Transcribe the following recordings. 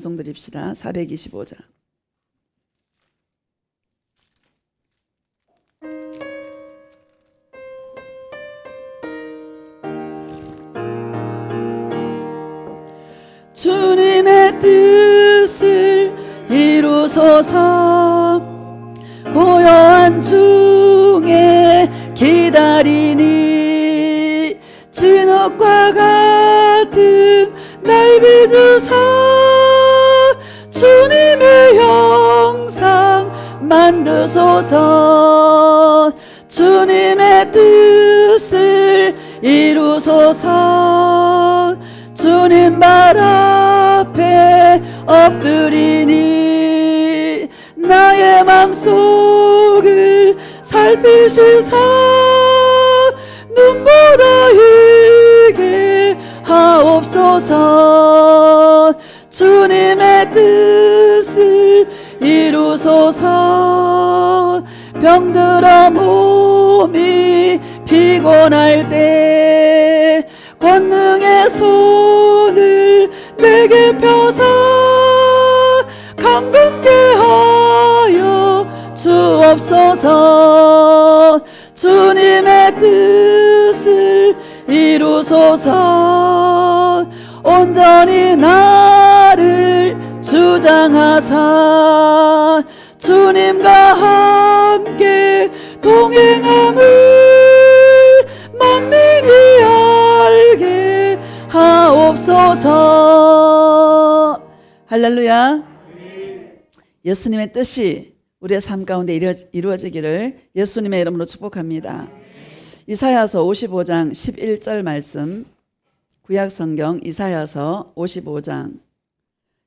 송드립시다. 425장. 주님의 뜻을 이루소서. 고요한 중에 기다리니 진흙과 같은 날 비추사 주님의 형상 만드소서. 주님의 뜻을 이루소서. 주님 발 앞에 엎드리니 나의 맘속을 살피시사 눈보다 이게 하옵소서. 주님의 뜻을 이루소서. 병들어 몸이 피곤할 때 권능의 손을 내게 펴사 강건케 하여 주옵소서. 주님의 뜻을 이루소서. 온전히 나를 주장하사 주님과 함께 동행함을 만민이 알게 하옵소서. 할렐루야. 예수님의 뜻이 우리의 삶 가운데 이루어지기를 예수님의 이름으로 축복합니다. 이사야서 55장 11절 말씀, 구약성경 이사야서 55장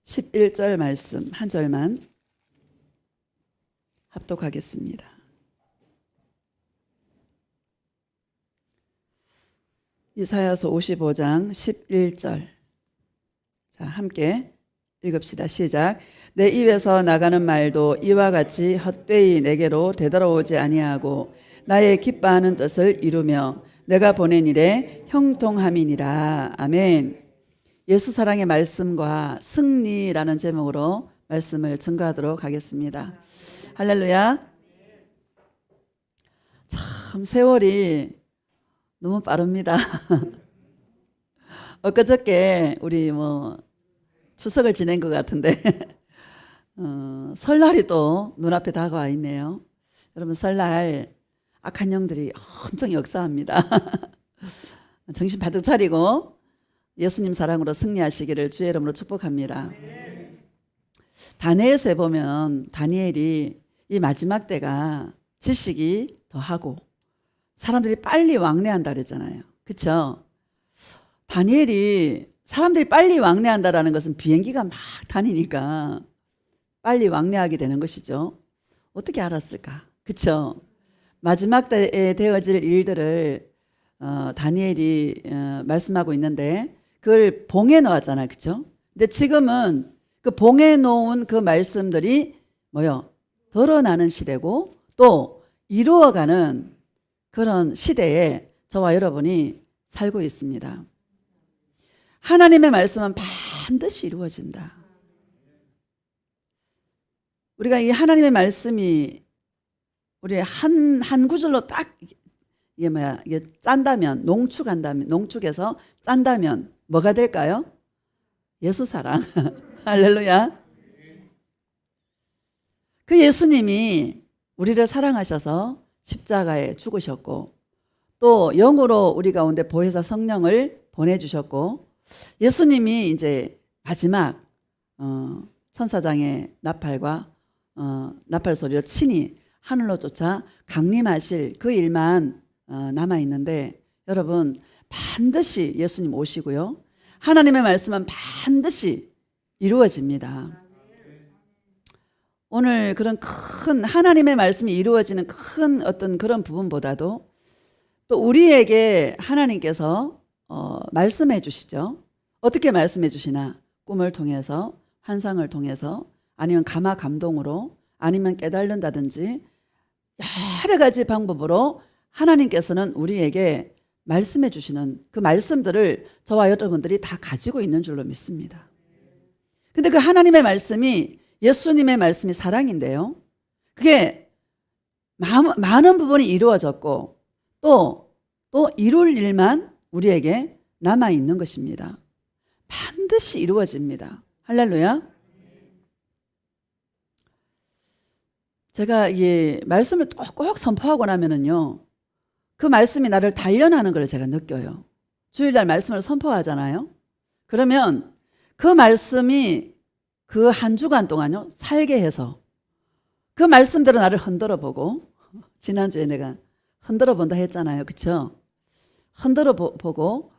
11절 말씀 한 절만 합독하겠습니다. 이사야서 55장 11절. 자, 함께 읽읍시다. 시작. 내 입에서 나가는 말도 이와 같이 헛되이 내게로 되돌아오지 아니하고 나의 기뻐하는 뜻을 이루며 내가 보낸 일에 형통함이니라. 아멘. 예수 사랑의 말씀과 승리라는 제목으로 말씀을 증거하도록 하겠습니다. 할렐루야. 참 세월이 너무 빠릅니다. 엊그저께 우리 추석을 지낸 것 같은데 설날이 또 눈앞에 다가와 있네요. 여러분 설날 악한 영들이 엄청 역사합니다. 정신 바짝 차리고 예수님 사랑으로 승리하시기를 주의 이름으로 축복합니다. 다니엘서에 보면 다니엘이 이 마지막 때가 지식이 더하고 사람들이 빨리 왕래한다 그랬잖아요. 그렇죠? 다니엘이 사람들이 빨리 왕래한다라는 것은 비행기가 막 다니니까 빨리 왕래하게 되는 것이죠. 어떻게 알았을까? 그렇죠? 마지막 때에 되어질 일들을 다니엘이 말씀하고 있는데 그걸 봉해 놓았잖아요. 그렇죠? 근데 지금은 그 봉해 놓은 그 말씀들이 드러나는 시대고 또 이루어가는 그런 시대에 저와 여러분이 살고 있습니다. 하나님의 말씀은 반드시 이루어진다. 우리가 이 하나님의 말씀이 우리 한 구절로 딱 이게 짠다면 농축해서 짠다면 뭐가 될까요? 예수 사랑. 할렐루야. 그 예수님이 우리를 사랑하셔서 십자가에 죽으셨고 또 영으로 우리 가운데 보혜사 성령을 보내주셨고 예수님이 이제 마지막 천사장의 나팔과 나팔 소리로 친히 하늘로 쫓아 강림하실 그 일만 남아있는데 여러분 반드시 예수님 오시고요. 하나님의 말씀은 반드시 이루어집니다. 오늘 그런 큰 하나님의 말씀이 이루어지는 큰 어떤 그런 부분보다도 또 우리에게 하나님께서 말씀해 주시죠. 어떻게 말씀해 주시나? 꿈을 통해서, 환상을 통해서, 아니면 감화 감동으로, 아니면 깨달는다든지 여러 가지 방법으로 하나님께서는 우리에게 말씀해 주시는 그 말씀들을 저와 여러분들이 다 가지고 있는 줄로 믿습니다. 근데 그 하나님의 말씀이 예수님의 말씀이 사랑인데요. 그게 많은 부분이 이루어졌고 또 이룰 일만 우리에게 남아 있는 것입니다. 반드시 이루어집니다. 할렐루야. 제가 이 말씀을 꼭 선포하고 나면은요, 그 말씀이 나를 단련하는 걸 제가 느껴요. 주일날 말씀을 선포하잖아요. 그러면 그 말씀이 그 한 주간 동안요, 살게 해서 그 말씀대로 나를 흔들어 보고, 지난주에 내가 흔들어 본다 했잖아요. 그쵸? 흔들어 보고,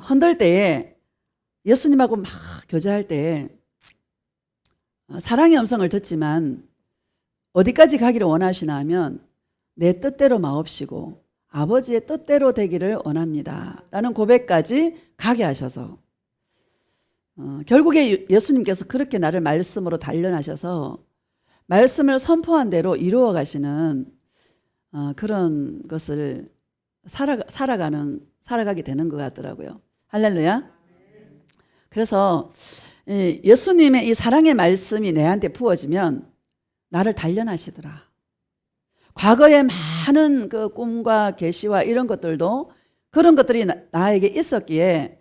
흔들 때에 예수님하고 막 교제할 때에 사랑의 음성을 듣지만 어디까지 가기를 원하시나 하면 내 뜻대로 마옵시고 아버지의 뜻대로 되기를 원합니다 라는 고백까지 가게 하셔서 결국에 예수님께서 그렇게 나를 말씀으로 단련하셔서 말씀을 선포한 대로 이루어 가시는 그런 것을 살아가게 되는 것 같더라고요. 할렐루야. 그래서 예수님의 이 사랑의 말씀이 내한테 부어지면 나를 단련하시더라. 과거에 많은 그 꿈과 계시와 이런 것들도 그런 것들이 나에게 있었기에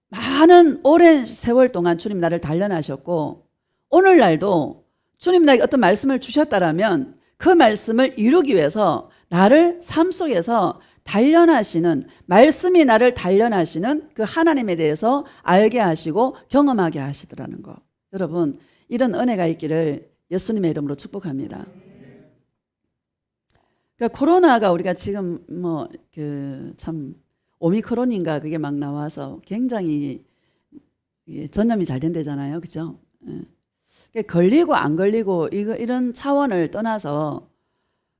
많은 오랜 세월 동안 주님 나를 단련하셨고 오늘날도 주님 나에게 어떤 말씀을 주셨다라면 그 말씀을 이루기 위해서 나를 삶 속에서 단련하시는, 말씀이 나를 단련하시는 그 하나님에 대해서 알게 하시고 경험하게 하시더라는 거. 여러분, 이런 은혜가 있기를 예수님의 이름으로 축복합니다. 그러니까 코로나가 우리가 지금 참 오미크론인가 그게 막 나와서 굉장히 전염이 잘 된대잖아요. 그죠? 걸리고 안 걸리고 이런 차원을 떠나서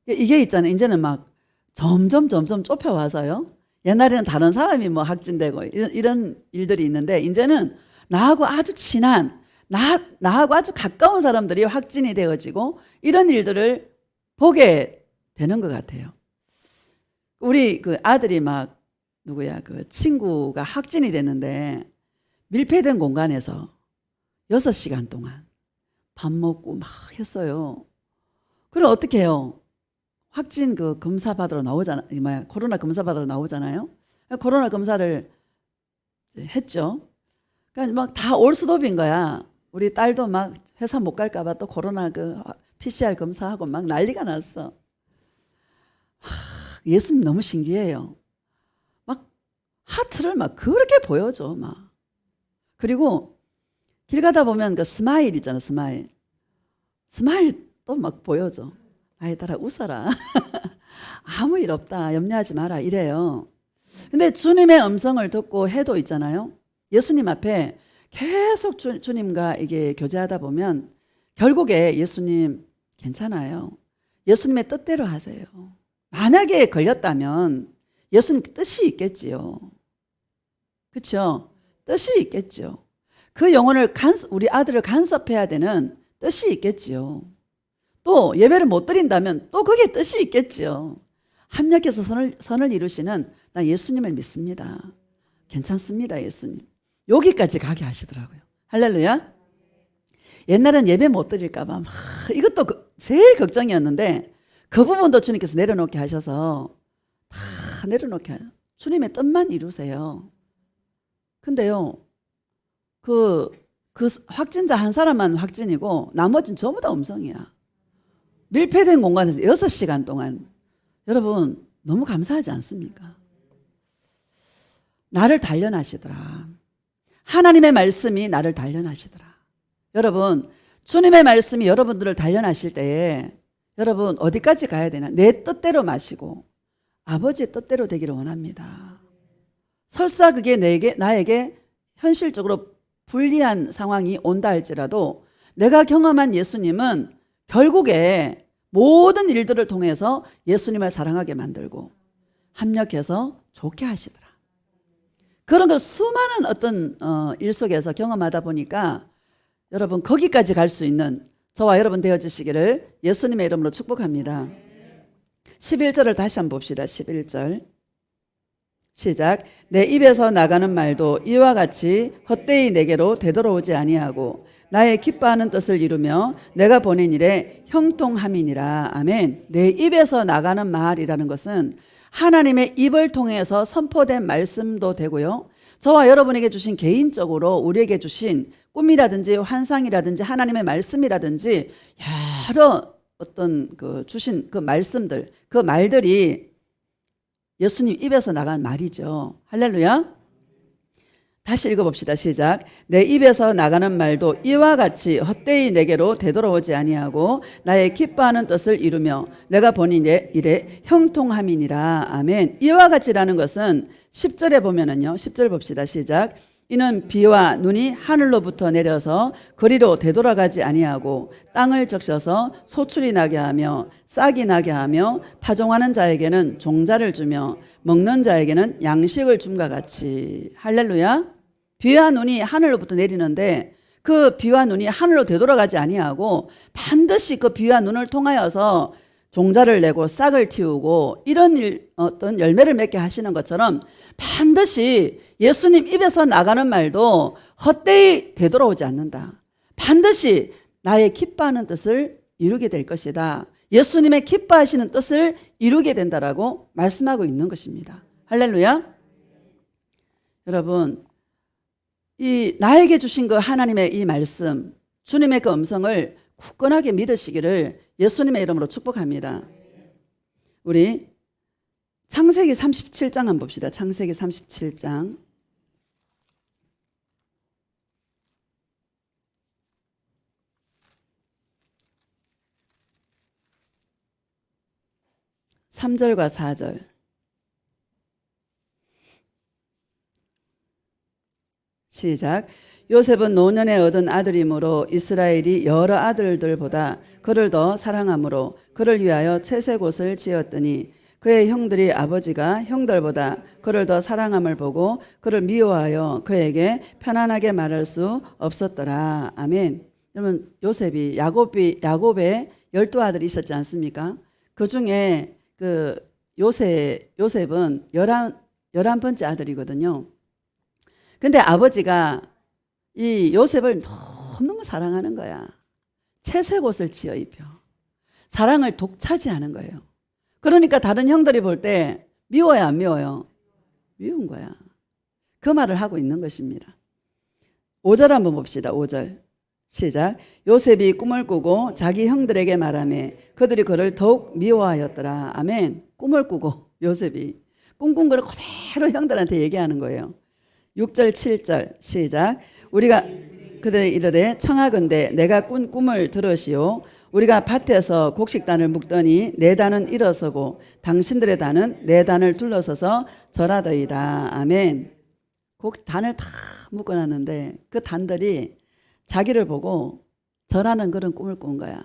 이게 있잖아요. 이제는 막 점점 좁혀와서요. 옛날에는 다른 사람이 뭐 확진되고 이런 일들이 있는데 이제는 나하고 아주 친한 나하고 아주 가까운 사람들이 확진이 되어지고 이런 일들을 보게 되는 것 같아요. 우리 그 아들이 막 그 친구가 확진이 됐는데 밀폐된 공간에서 6시간 동안 밥 먹고 막 했어요. 그럼 어떻게 해요? 확진 그 검사 받으러 나오잖아요. 코로나 검사 받으러 나오잖아요. 코로나 검사를 했죠. 그러니까 막 다 올 수도 없인 거야. 우리 딸도 막 회사 못 갈까봐 또 코로나 그 PCR 검사하고 막 난리가 났어. 예수님 너무 신기해요. 막 하트를 막 그렇게 보여줘 막. 그리고 길 가다 보면 그 스마일 있잖아, 스마일 또 막 보여줘. 아이들아 웃어라. 아무 일 없다. 염려하지 마라. 이래요. 근데 주님의 음성을 듣고 해도 있잖아요. 예수님 앞에 계속 주님과 이게 교제하다 보면 결국에 예수님 괜찮아요. 예수님의 뜻대로 하세요. 만약에 걸렸다면 예수님 뜻이 있겠지요. 그렇죠? 뜻이 있겠죠. 그 영혼을 우리 아들을 간섭해야 되는 뜻이 있겠지요. 또 예배를 못 드린다면 또 그게 뜻이 있겠지요. 합력해서 선을 이루시는 나 예수님을 믿습니다. 괜찮습니다, 예수님. 여기까지 가게 하시더라고요. 할렐루야. 옛날엔 예배 못 드릴까봐 이것도 제일 걱정이었는데 그 부분도 주님께서 내려놓게 하셔서 다 내려놓게 하요. 주님의 뜻만 이루세요. 근데요, 그 확진자 한 사람만 확진이고 나머지는 전부 다 음성이야. 밀폐된 공간에서 6시간 동안. 여러분 너무 감사하지 않습니까? 나를 단련하시더라. 하나님의 말씀이 나를 단련하시더라. 여러분 주님의 말씀이 여러분들을 단련하실 때에 여러분 어디까지 가야 되나? 내 뜻대로 마시고 아버지의 뜻대로 되기를 원합니다. 설사 그게 나에게 현실적으로 불리한 상황이 온다 할지라도 내가 경험한 예수님은 결국에 모든 일들을 통해서 예수님을 사랑하게 만들고 합력해서 좋게 하시더라. 그런 걸 수많은 어떤 일 속에서 경험하다 보니까 여러분 거기까지 갈 수 있는 저와 여러분 되어주시기를 예수님의 이름으로 축복합니다. 11절을 다시 한번 봅시다. 11절 시작. 내 입에서 나가는 말도 이와 같이 헛되이 내게로 되돌아오지 아니하고 나의 기뻐하는 뜻을 이루며 내가 보낸 일에 형통함이니라. 아멘. 내 입에서 나가는 말이라는 것은 하나님의 입을 통해서 선포된 말씀도 되고요. 저와 여러분에게 주신 개인적으로 우리에게 주신 꿈이라든지 환상이라든지 하나님의 말씀이라든지 여러 어떤 주신 그 말씀들, 그 말들이 예수님 입에서 나간 말이죠. 할렐루야. 다시 읽어봅시다. 시작. 내 입에서 나가는 말도 이와 같이 헛되이 내게로 되돌아오지 아니하고 나의 기뻐하는 뜻을 이루며 내가 보낸 일에 형통함이니라. 아멘. 이와 같이라는 것은 10절에 보면은요. 10절 봅시다. 시작. 이는 비와 눈이 하늘로부터 내려서 그리로 되돌아가지 아니하고 땅을 적셔서 소출이 나게 하며 싹이 나게 하며 파종하는 자에게는 종자를 주며 먹는 자에게는 양식을 줌과 같이. 할렐루야. 비와 눈이 하늘로부터 내리는데 그 비와 눈이 하늘로 되돌아가지 아니하고 반드시 그 비와 눈을 통하여서 종자를 내고 싹을 틔우고 이런 어떤 열매를 맺게 하시는 것처럼 반드시 예수님 입에서 나가는 말도 헛되이 되돌아오지 않는다. 반드시 나의 기뻐하는 뜻을 이루게 될 것이다. 예수님의 기뻐하시는 뜻을 이루게 된다라고 말씀하고 있는 것입니다. 할렐루야. 여러분, 이 나에게 주신 그 하나님의 이 말씀, 주님의 그 음성을 굳건하게 믿으시기를 예수님의 이름으로 축복합니다. 우리 창세기 37장 한번 봅시다. 창세기 37장. (3절과 4절) 시작. 요셉은 노년에 얻은 아들이므로 이스라엘이 여러 아들들보다 그를 더 사랑하므로 그를 위하여 채색옷을 지었더니 그의 형들이 아버지가 형들보다 그를 더 사랑함을 보고 그를 미워하여 그에게 편안하게 말할 수 없었더라. 아멘. 여러분, 요셉이 야곱의 12아들이 있었지 않습니까? 그 중에 요셉은 11번째 아들이거든요. 근데 아버지가 이 요셉을 너무너무 사랑하는 거야. 채색옷을 지어 입혀. 사랑을 독차지하는 거예요. 그러니까 다른 형들이 볼 때 미워요, 안 미워요? 미운 거야. 그 말을 하고 있는 것입니다. 5절 한번 봅시다. 5절 시작. 요셉이 꿈을 꾸고 자기 형들에게 말하며 그들이 그를 더욱 미워하였더라. 아멘. 꿈을 꾸고 요셉이 꿈꾼 걸 그대로 형들한테 얘기하는 거예요. 6절 7절 시작. 우리가 그들이 이르되 청하건대 내가 꾼 꿈을 들으시오. 우리가 밭에서 곡식단을 묶더니 내 단은 일어서고 당신들의 단은 내 단을 둘러서서 절하더이다. 아멘. 단을 다 묶어놨는데 그 단들이 자기를 보고 절하는 그런 꿈을 꾼 거야.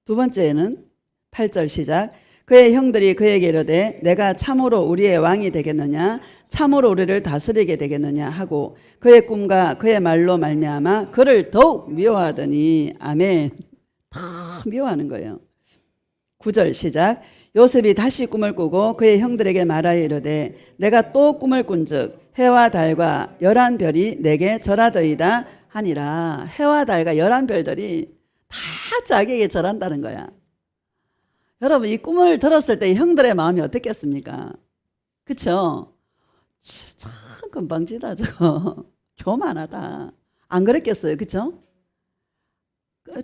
두 번째는 8절 시작. 그의 형들이 그에게 이르되 내가 참으로 우리의 왕이 되겠느냐 참으로 우리를 다스리게 되겠느냐 하고 그의 꿈과 그의 말로 말미암아 그를 더욱 미워하더니. 아멘. 다 미워하는 거예요. 9절 시작. 요셉이 다시 꿈을 꾸고 그의 형들에게 말하여 이르되 내가 또 꿈을 꾼즉 해와 달과 11별이 내게 절하더이다 하니라. 해와 달과 11별들이 다 자기에게 절한다는 거야. 여러분, 이 꿈을 들었을 때 형들의 마음이 어땠겠습니까? 그쵸? 참 금방지다 저거. 교만하다. 안 그랬겠어요? 그쵸?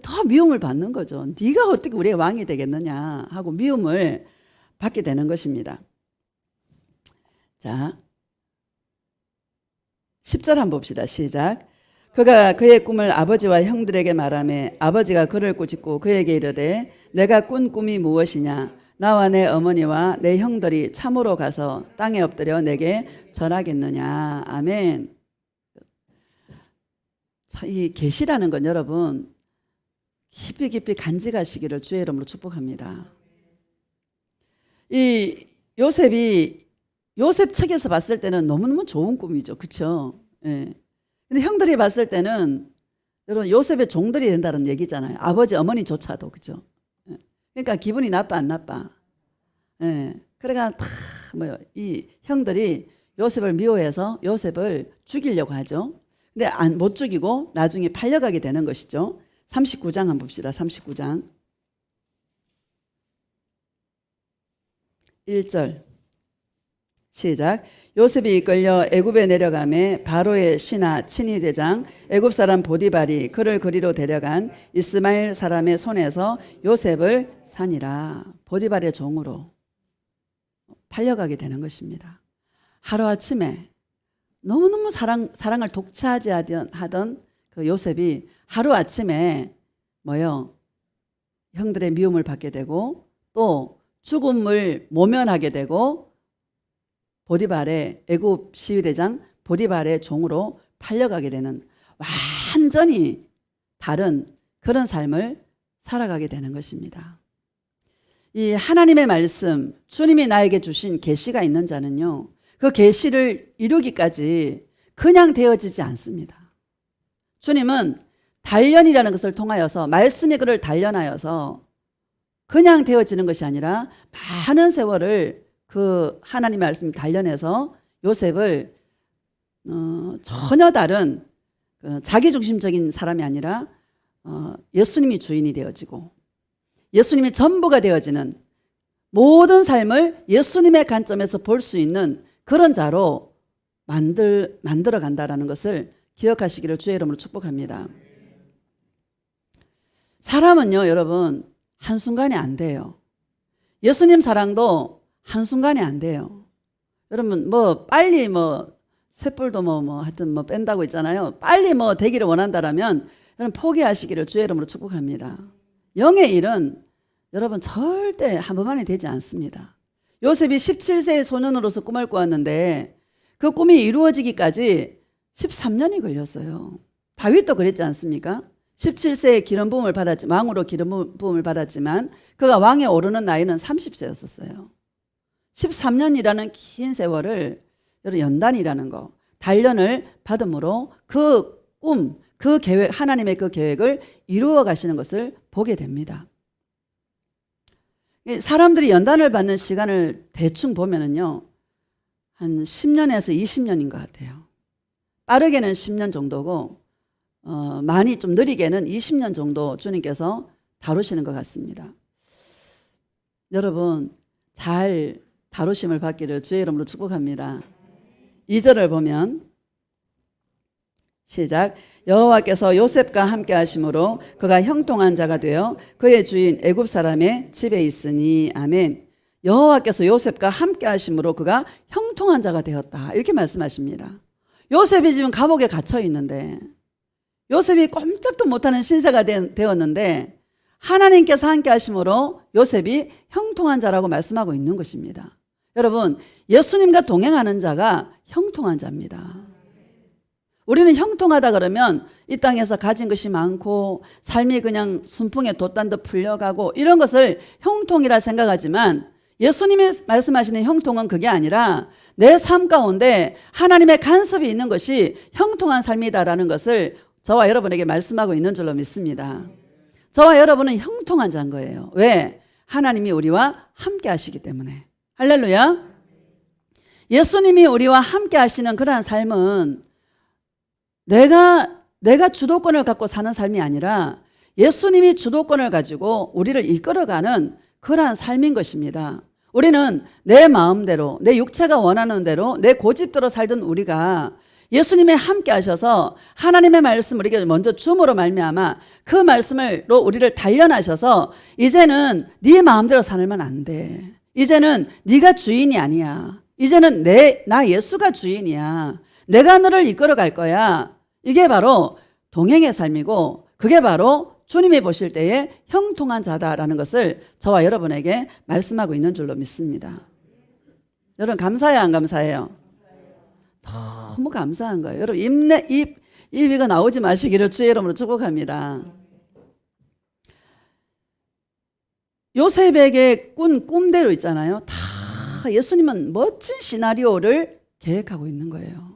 더 미움을 받는 거죠. 네가 어떻게 우리의 왕이 되겠느냐 하고 미움을 받게 되는 것입니다. 자, 10절 한번 봅시다. 시작. 그가 그의 꿈을 아버지와 형들에게 말하며 아버지가 그를 꾸짖고 그에게 이르되 내가 꾼 꿈이 무엇이냐 나와 내 어머니와 내 형들이 참으로 가서 땅에 엎드려 내게 절하겠느냐. 아멘. 이 계시라는 건 여러분 깊이 깊이 간직하시기를 주의 이름으로 축복합니다. 이 요셉 측에서 봤을 때는 너무너무 좋은 꿈이죠. 그렇죠? 예. 근데 형들이 봤을 때는 여러분 요셉의 종들이 된다는 얘기잖아요. 아버지 어머니조차도. 그죠? 예. 그러니까 기분이 나빠 안 나빠? 예. 그러니까 이 형들이 요셉을 미워해서 요셉을 죽이려고 하죠. 근데 못 죽이고 나중에 팔려가게 되는 것이죠. 39장 한번 봅시다. 39장 1절 시작. 요셉이 이끌려 애굽에 내려가매 바로의 신하 친위 대장 애굽 사람 보디발이 그를 그리로 데려간 이스마엘 사람의 손에서 요셉을 산이라. 보디발의 종으로 팔려가게 되는 것입니다. 하루아침에 너무너무 사랑을 독차지 하던 그 요셉이 하루아침에 형들의 미움을 받게 되고 또 죽음을 모면하게 되고 보디발의 애굽 시위대장 보디발의 종으로 팔려가게 되는 완전히 다른 그런 삶을 살아가게 되는 것입니다. 이 하나님의 말씀, 주님이 나에게 주신 계시가 있는 자는요, 그 계시를 이루기까지 그냥 되어지지 않습니다. 주님은 단련이라는 것을 통하여서 말씀이 그를 단련하여서 그냥 되어지는 것이 아니라 많은 세월을 그 하나님의 말씀 단련해서 요셉을 전혀 다른 자기중심적인 사람이 아니라 예수님이 주인이 되어지고 예수님이 전부가 되어지는 모든 삶을 예수님의 관점에서 볼 수 있는 그런 자로 만들어 간다라는 것을 기억하시기를 주의 이름으로 축복합니다. 사람은요, 여러분, 한순간에 안 돼요. 예수님 사랑도 한순간에 안 돼요. 여러분, 빨리 쇳불도 하여튼 뺀다고 있잖아요. 빨리 되기를 원한다라면 여러분 포기하시기를 주의 이름으로 축복합니다. 영의 일은 여러분 절대 한 번만에 되지 않습니다. 요셉이 17세의 소년으로서 꿈을 꾸었는데 그 꿈이 이루어지기까지 13년이 걸렸어요. 다윗도 그랬지 않습니까? 17세에 기름 부음을 받았지, 왕으로 기름 부음을 받았지만 그가 왕에 오르는 나이는 30세였었어요. 13년이라는 긴 세월을 여러분 연단이라는 거, 단련을 받음으로 그 꿈, 그 계획, 하나님의 그 계획을 이루어 가시는 것을 보게 됩니다. 사람들이 연단을 받는 시간을 대충 보면은요, 한 10년에서 20년인 것 같아요. 빠르게는 10년 정도고, 많이 좀 느리게는 20년 정도 주님께서 다루시는 것 같습니다. 여러분, 잘 다루심을 받기를 주의 이름으로 축복합니다. 2절을 보면, 시작. 여호와께서 요셉과 함께 하심으로 그가 형통한 자가 되어 그의 주인 애굽 사람의 집에 있으니. 아멘. 여호와께서 요셉과 함께 하심으로 그가 형통한 자가 되었다. 이렇게 말씀하십니다. 요셉이 지금 감옥에 갇혀 있는데 요셉이 꼼짝도 못하는 신세가 되었는데 하나님께서 함께 하심으로 요셉이 형통한 자라고 말씀하고 있는 것입니다. 여러분, 예수님과 동행하는 자가 형통한 자입니다. 우리는 형통하다 그러면 이 땅에서 가진 것이 많고 삶이 그냥 순풍에 돛단도 풀려가고 이런 것을 형통이라 생각하지만 예수님이 말씀하시는 형통은 그게 아니라 내 삶 가운데 하나님의 간섭이 있는 것이 형통한 삶이다라는 것을 저와 여러분에게 말씀하고 있는 줄로 믿습니다. 저와 여러분은 형통한 자인 거예요. 왜? 하나님이 우리와 함께 하시기 때문에. 할렐루야. 예수님이 우리와 함께 하시는 그러한 삶은 내가 주도권을 갖고 사는 삶이 아니라 예수님이 주도권을 가지고 우리를 이끌어가는 그러한 삶인 것입니다. 우리는 내 마음대로, 내 육체가 원하는 대로, 내 고집대로 살던 우리가 예수님이 함께 하셔서 하나님의 말씀 우리에게 먼저 줌으로 말미암아 그 말씀으로 우리를 단련하셔서 이제는 네 마음대로 살면 안 돼. 이제는 네가 주인이 아니야. 이제는 나 예수가 주인이야. 내가 너를 이끌어 갈 거야. 이게 바로 동행의 삶이고 그게 바로 주님이 보실 때에 형통한 자다라는 것을 저와 여러분에게 말씀하고 있는 줄로 믿습니다. 여러분 감사해요, 안 감사해요? 너무 감사한 거예요. 여러분 입이가 나오지 마시기를 주의 이름으로 축복합니다. 요셉에게 꾼 꿈대로 있잖아요. 다 예수님은 멋진 시나리오를 계획하고 있는 거예요.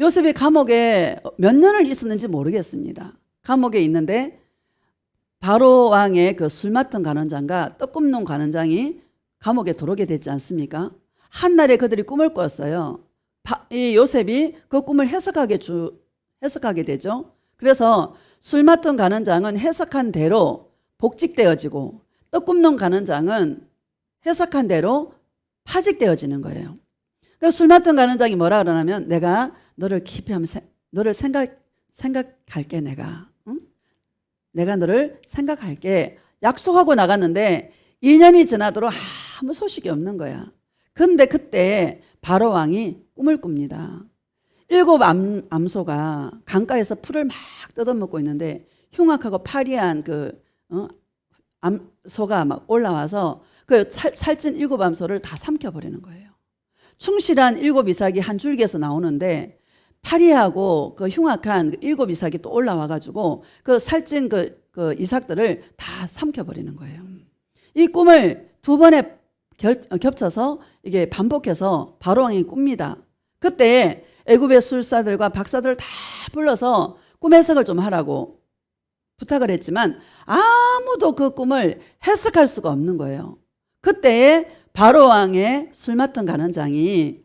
요셉이 감옥에 몇 년을 있었는지 모르겠습니다. 감옥에 있는데 바로 왕의 그 술 맡은 관원장과 떡 굽는 관원장이 감옥에 들어오게 됐지 않습니까? 한날에 그들이 꿈을 꿨어요. 이 요셉이 그 꿈을 해석하게 되죠. 그래서 술 맡은 가는장은 해석한 대로 복직되어지고 떡 굽는 가는장은 해석한 대로 파직되어지는 거예요. 그러니까 술 맡은 가는장이 뭐라 그러냐면 내가 너를 깊이 하면 너를 생각할게 내가. 응? 내가 너를 생각할게. 약속하고 나갔는데 2년이 지나도록 아무 소식이 없는 거야. 근데 그때 바로 왕이 꿈을 꿉니다. 7 암소가 강가에서 풀을 막 뜯어먹고 있는데 흉악하고 파리한 암소가 막 올라와서 그 살찐 7 암소를 다 삼켜버리는 거예요. 충실한 7 이삭이 한 줄기에서 나오는데 파리하고 그 흉악한 7 이삭이 또 올라와가지고 그 살찐 그 이삭들을 다 삼켜버리는 거예요. 이 꿈을 2번에 겹쳐서 이게 반복해서 바로왕이 꿉니다. 그때 애굽의 술사들과 박사들을 다 불러서 꿈 해석을 좀 하라고 부탁을 했지만 아무도 그 꿈을 해석할 수가 없는 거예요. 그때 바로왕의 술 맡은 가는장이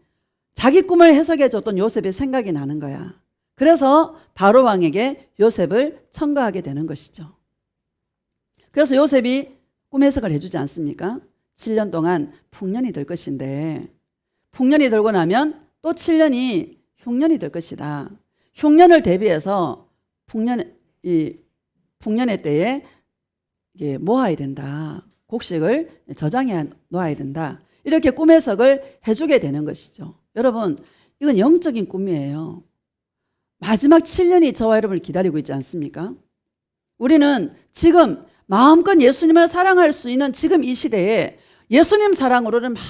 자기 꿈을 해석해 줬던 요셉의 생각이 나는 거야. 그래서 바로왕에게 요셉을 청구하게 되는 것이죠. 그래서 요셉이 꿈 해석을 해주지 않습니까? 7년 동안 풍년이 될 것인데 풍년이 들고 나면 또 7년이 흉년이 될 것이다. 흉년을 대비해서 풍년의 때에 이게 모아야 된다. 곡식을 저장해 놓아야 된다. 이렇게 꿈 해석을 해주게 되는 것이죠. 여러분, 이건 영적인 꿈이에요. 마지막 7년이 저와 여러분을 기다리고 있지 않습니까? 우리는 지금 마음껏 예수님을 사랑할 수 있는 지금 이 시대에 예수님 사랑으로는 막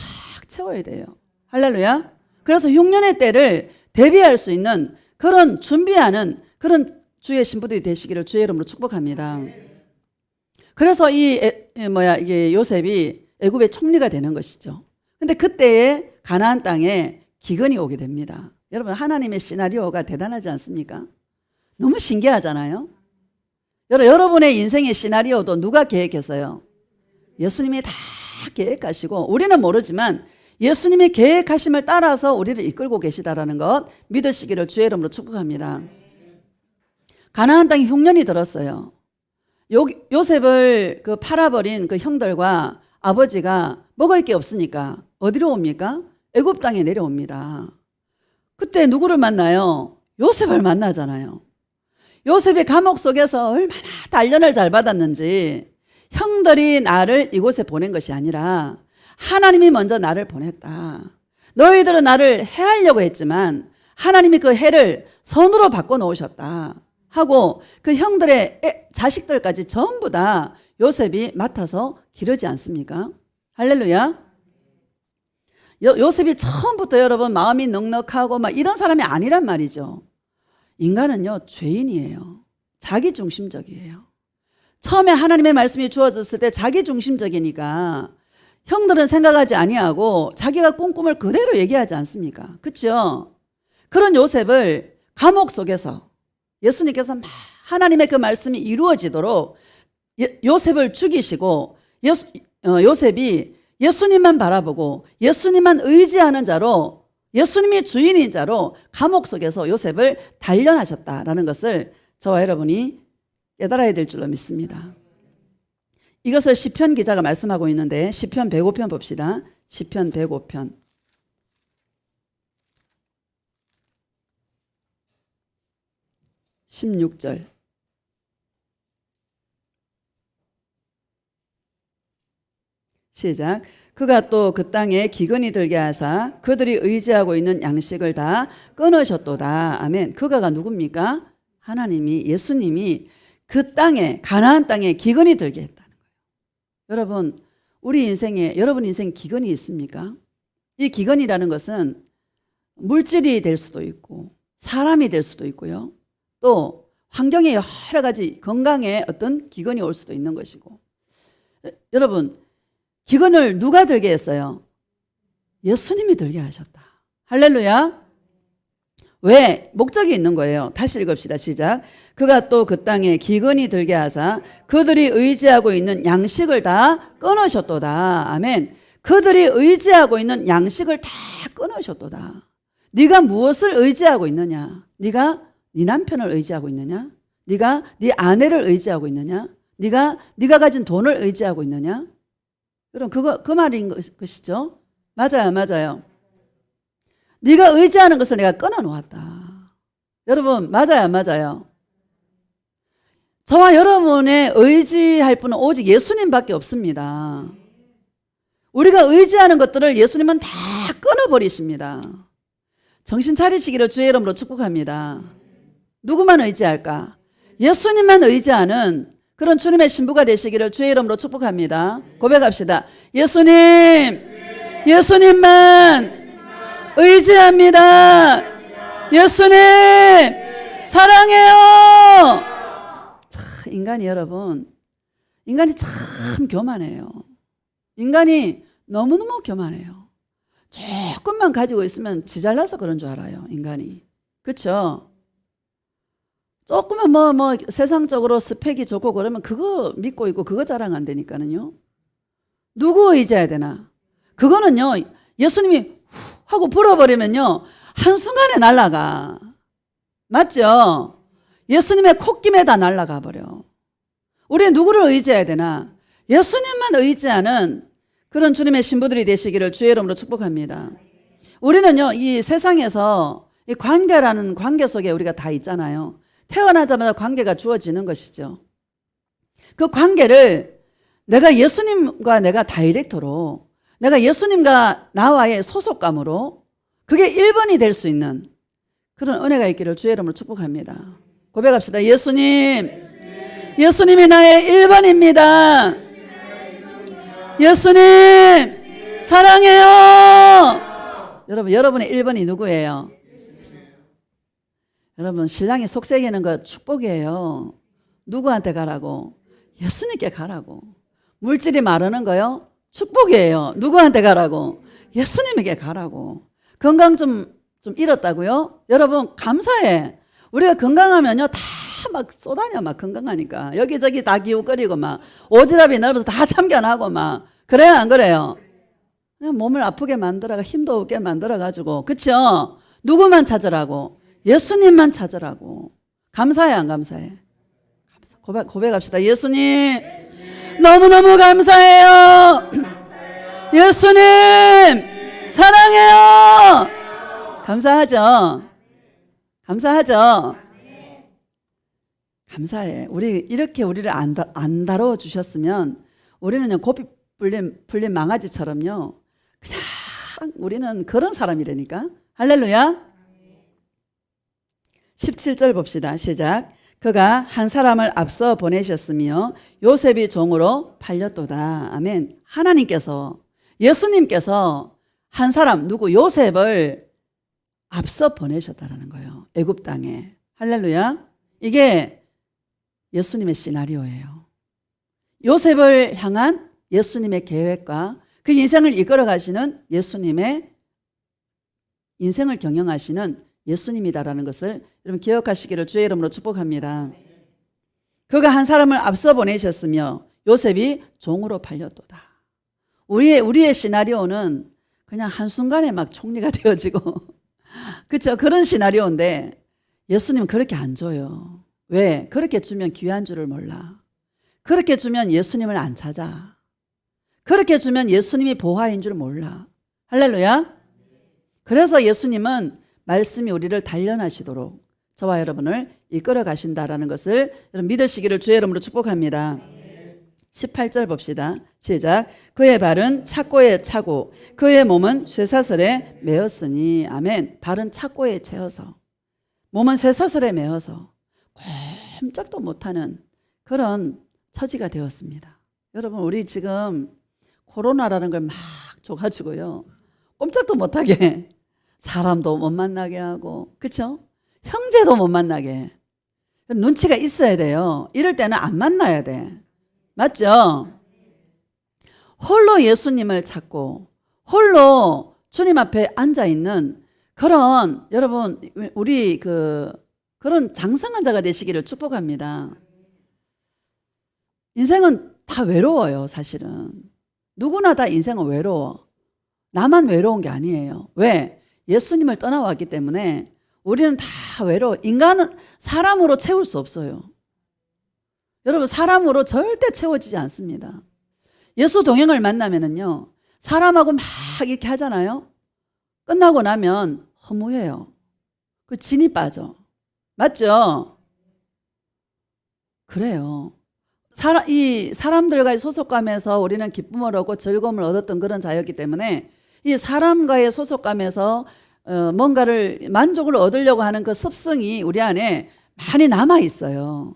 채워야 돼요. 할렐루야. 그래서 흉년의 때를 대비할 수 있는 그런 준비하는 그런 주의 신부들이 되시기를 주의 이름으로 축복합니다. 그래서 이게 요셉이 애굽의 총리가 되는 것이죠. 근데 그때에 가나안 땅에 기근이 오게 됩니다. 여러분, 하나님의 시나리오가 대단하지 않습니까? 너무 신기하잖아요. 여러분의 인생의 시나리오도 누가 계획했어요? 예수님이 다 계획하시고 우리는 모르지만 예수님이 계획하심을 따라서 우리를 이끌고 계시다라는 것 믿으시기를 주의 이름으로 축복합니다. 가나안 땅에 흉년이 들었어요. 요셉을 팔아버린 그 형들과 아버지가 먹을 게 없으니까 어디로 옵니까? 애굽 땅에 내려옵니다. 그때 누구를 만나요? 요셉을 만나잖아요. 요셉이 감옥 속에서 얼마나 단련을 잘 받았는지 형들이 나를 이곳에 보낸 것이 아니라 하나님이 먼저 나를 보냈다. 너희들은 나를 해하려고 했지만 하나님이 그 해를 선으로 바꿔놓으셨다 하고 그 형들의 자식들까지 전부 다 요셉이 맡아서 기르지 않습니까? 할렐루야. 요셉이 처음부터 여러분 마음이 넉넉하고 막 이런 사람이 아니란 말이죠. 인간은요 죄인이에요. 자기중심적이에요. 처음에 하나님의 말씀이 주어졌을 때 자기중심적이니까 형들은 생각하지 아니하고 자기가 꾼 꿈을 그대로 얘기하지 않습니까? 그렇죠? 그런 요셉을 감옥 속에서 예수님께서 막 하나님의 그 말씀이 이루어지도록 요셉을 죽이시고 요셉이 예수님만 바라보고 예수님만 의지하는 자로 예수님이 주인인 자로 감옥 속에서 요셉을 단련하셨다라는 것을 저와 여러분이 깨달아야 될 줄로 믿습니다. 이것을 시편 기자가 말씀하고 있는데 시편 105편 봅시다. 시편 105편 16절 시작. 그가 또 그 땅에 기근이 들게 하사 그들이 의지하고 있는 양식을 다 끊으셨도다. 아멘. 그가가 누굽니까? 하나님이 예수님이 그 땅에 가나안 땅에 기근이 들게 했다는 거예요. 여러분, 우리 인생에 여러분 인생 기근이 있습니까? 이 기근이라는 것은 물질이 될 수도 있고 사람이 될 수도 있고요. 또 환경에 여러 가지 건강에 어떤 기근이 올 수도 있는 것이고. 여러분, 기근을 누가 들게 했어요? 예수님이 들게 하셨다. 할렐루야. 왜? 목적이 있는 거예요. 다시 읽읍시다. 시작. 그가 또 그 땅에 기근이 들게 하사 그들이 의지하고 있는 양식을 다 끊으셨도다. 아멘. 그들이 의지하고 있는 양식을 다 끊으셨도다. 네가 무엇을 의지하고 있느냐? 네가 네 남편을 의지하고 있느냐? 네가 네 아내를 의지하고 있느냐? 네가 가진 돈을 의지하고 있느냐? 그럼 그 말인 것이죠. 맞아요, 맞아요. 네가 의지하는 것을 내가 끊어 놓았다. 여러분, 맞아요, 맞아요. 저와 여러분의 의지할 분은 오직 예수님밖에 없습니다. 우리가 의지하는 것들을 예수님은 다 끊어버리십니다. 정신 차리시기를 주의 이름으로 축복합니다. 누구만 의지할까? 예수님만 의지하는 그런 주님의 신부가 되시기를 주의 이름으로 축복합니다. 고백합시다. 예수님만 의지합니다. 예수님 사랑해요. 참, 인간이 참 교만해요. 인간이 너무너무 교만해요. 조금만 가지고 있으면 지 잘나서 그런 줄 알아요. 인간이. 그렇죠? 조금만 세상적으로 스펙이 좋고 그러면 그거 믿고 있고 그거 자랑한다니까는요. 누구 의지해야 되나? 그거는요. 예수님이 하고 불어버리면요. 한순간에 날아가. 맞죠? 예수님의 콧김에 다 날아가 버려. 우리는 누구를 의지해야 되나? 예수님만 의지하는 그런 주님의 신부들이 되시기를 주의 이름으로 축복합니다. 우리는요. 이 세상에서 이 관계라는 관계 속에 우리가 다 있잖아요. 태어나자마자 관계가 주어지는 것이죠. 그 관계를 내가 예수님과 내가 다이렉트로 내가 예수님과 나와의 소속감으로 그게 1번이 될 수 있는 그런 은혜가 있기를 주의 이름으로 축복합니다. 고백합시다. 예수님이 나의 1번입니다. 예수님 사랑해요. 여러분의 1번이 누구예요? 여러분 신랑이 속삭이는 거 축복이에요. 누구한테 가라고? 예수님께 가라고. 물질이 마르는 거요? 축복이에요. 누구한테 가라고? 예수님에게 가라고. 건강 좀 잃었다고요? 여러분 감사해. 우리가 건강하면요 다 막 쏟아냐 막 건강하니까 여기저기 다 기웃거리고 막 오지랖이 넓어서 다 참견하고 막 그래요 안 그래요? 그냥 몸을 아프게 만들어가 힘도 없게 만들어가지고 그쵸? 누구만 찾으라고? 예수님만 찾으라고. 감사해 안 감사해? 고백합시다. 예수님 너무너무 감사해요. 예수님 사랑해요. 감사하죠? 감사해. 이렇게 우리를 안 다뤄 주셨으면 우리는 고삐 풀린 망아지처럼요. 그냥 우리는 그런 사람이라니까. 할렐루야. 17절 봅시다. 시작. 그가 한 사람을 앞서 보내셨으며 요셉이 종으로 팔렸도다. 아멘. 하나님께서 예수님께서 한 사람 누구 요셉을 앞서 보내셨다라는 거예요. 애굽 땅에. 할렐루야. 이게 예수님의 시나리오예요. 요셉을 향한 예수님의 계획과 그 인생을 이끌어 가시는 예수님의 인생을 경영하시는 예수님이다라는 것을 여러분 기억하시기를 주의 이름으로 축복합니다. 그가 한 사람을 앞서 보내셨으며 요셉이 종으로 팔렸도다. 우리의 시나리오는 그냥 한순간에 막 총리가 되어지고 그렇죠? 그런 시나리오인데 예수님은 그렇게 안 줘요. 왜? 그렇게 주면 귀한 줄을 몰라. 그렇게 주면 예수님을 안 찾아. 그렇게 주면 예수님이 보화인 줄 몰라. 할렐루야. 그래서 예수님은 말씀이 우리를 단련하시도록 저와 여러분을 이끌어 가신다라는 것을 여러분 믿으시기를 주의 이름으로 축복합니다. 18절 봅시다. 시작. 그의 발은 착고에 차고 그의 몸은 쇠사슬에 매었으니. 아멘. 발은 착고에 채워서 몸은 쇠사슬에 매어서 꼼짝도 못하는 그런 처지가 되었습니다. 여러분 우리 지금 코로나라는 걸 막 줘가지고요 꼼짝도 못하게 사람도 못 만나게 하고 그렇죠? 형제도 못 만나게 눈치가 있어야 돼요. 이럴 때는 안 만나야 돼. 맞죠? 홀로 예수님을 찾고 홀로 주님 앞에 앉아있는 그런 여러분 우리 그런 장성한 자가 되시기를 축복합니다. 인생은 다 외로워요. 사실은 누구나 다 인생은 외로워. 나만 외로운 게 아니에요. 왜? 예수님을 떠나왔기 때문에 우리는 다 외로워. 인간은 사람으로 채울 수 없어요. 여러분, 사람으로 절대 채워지지 않습니다. 예수 동행을 만나면은요, 사람하고 막 이렇게 하잖아요. 끝나고 나면 허무해요. 그 진이 빠져. 맞죠? 그래요. 이 사람들과의 소속감에서 우리는 기쁨을 얻고 즐거움을 얻었던 그런 자였기 때문에 이 사람과의 소속감에서 뭔가를 만족을 얻으려고 하는 그 습성이 우리 안에 많이 남아 있어요.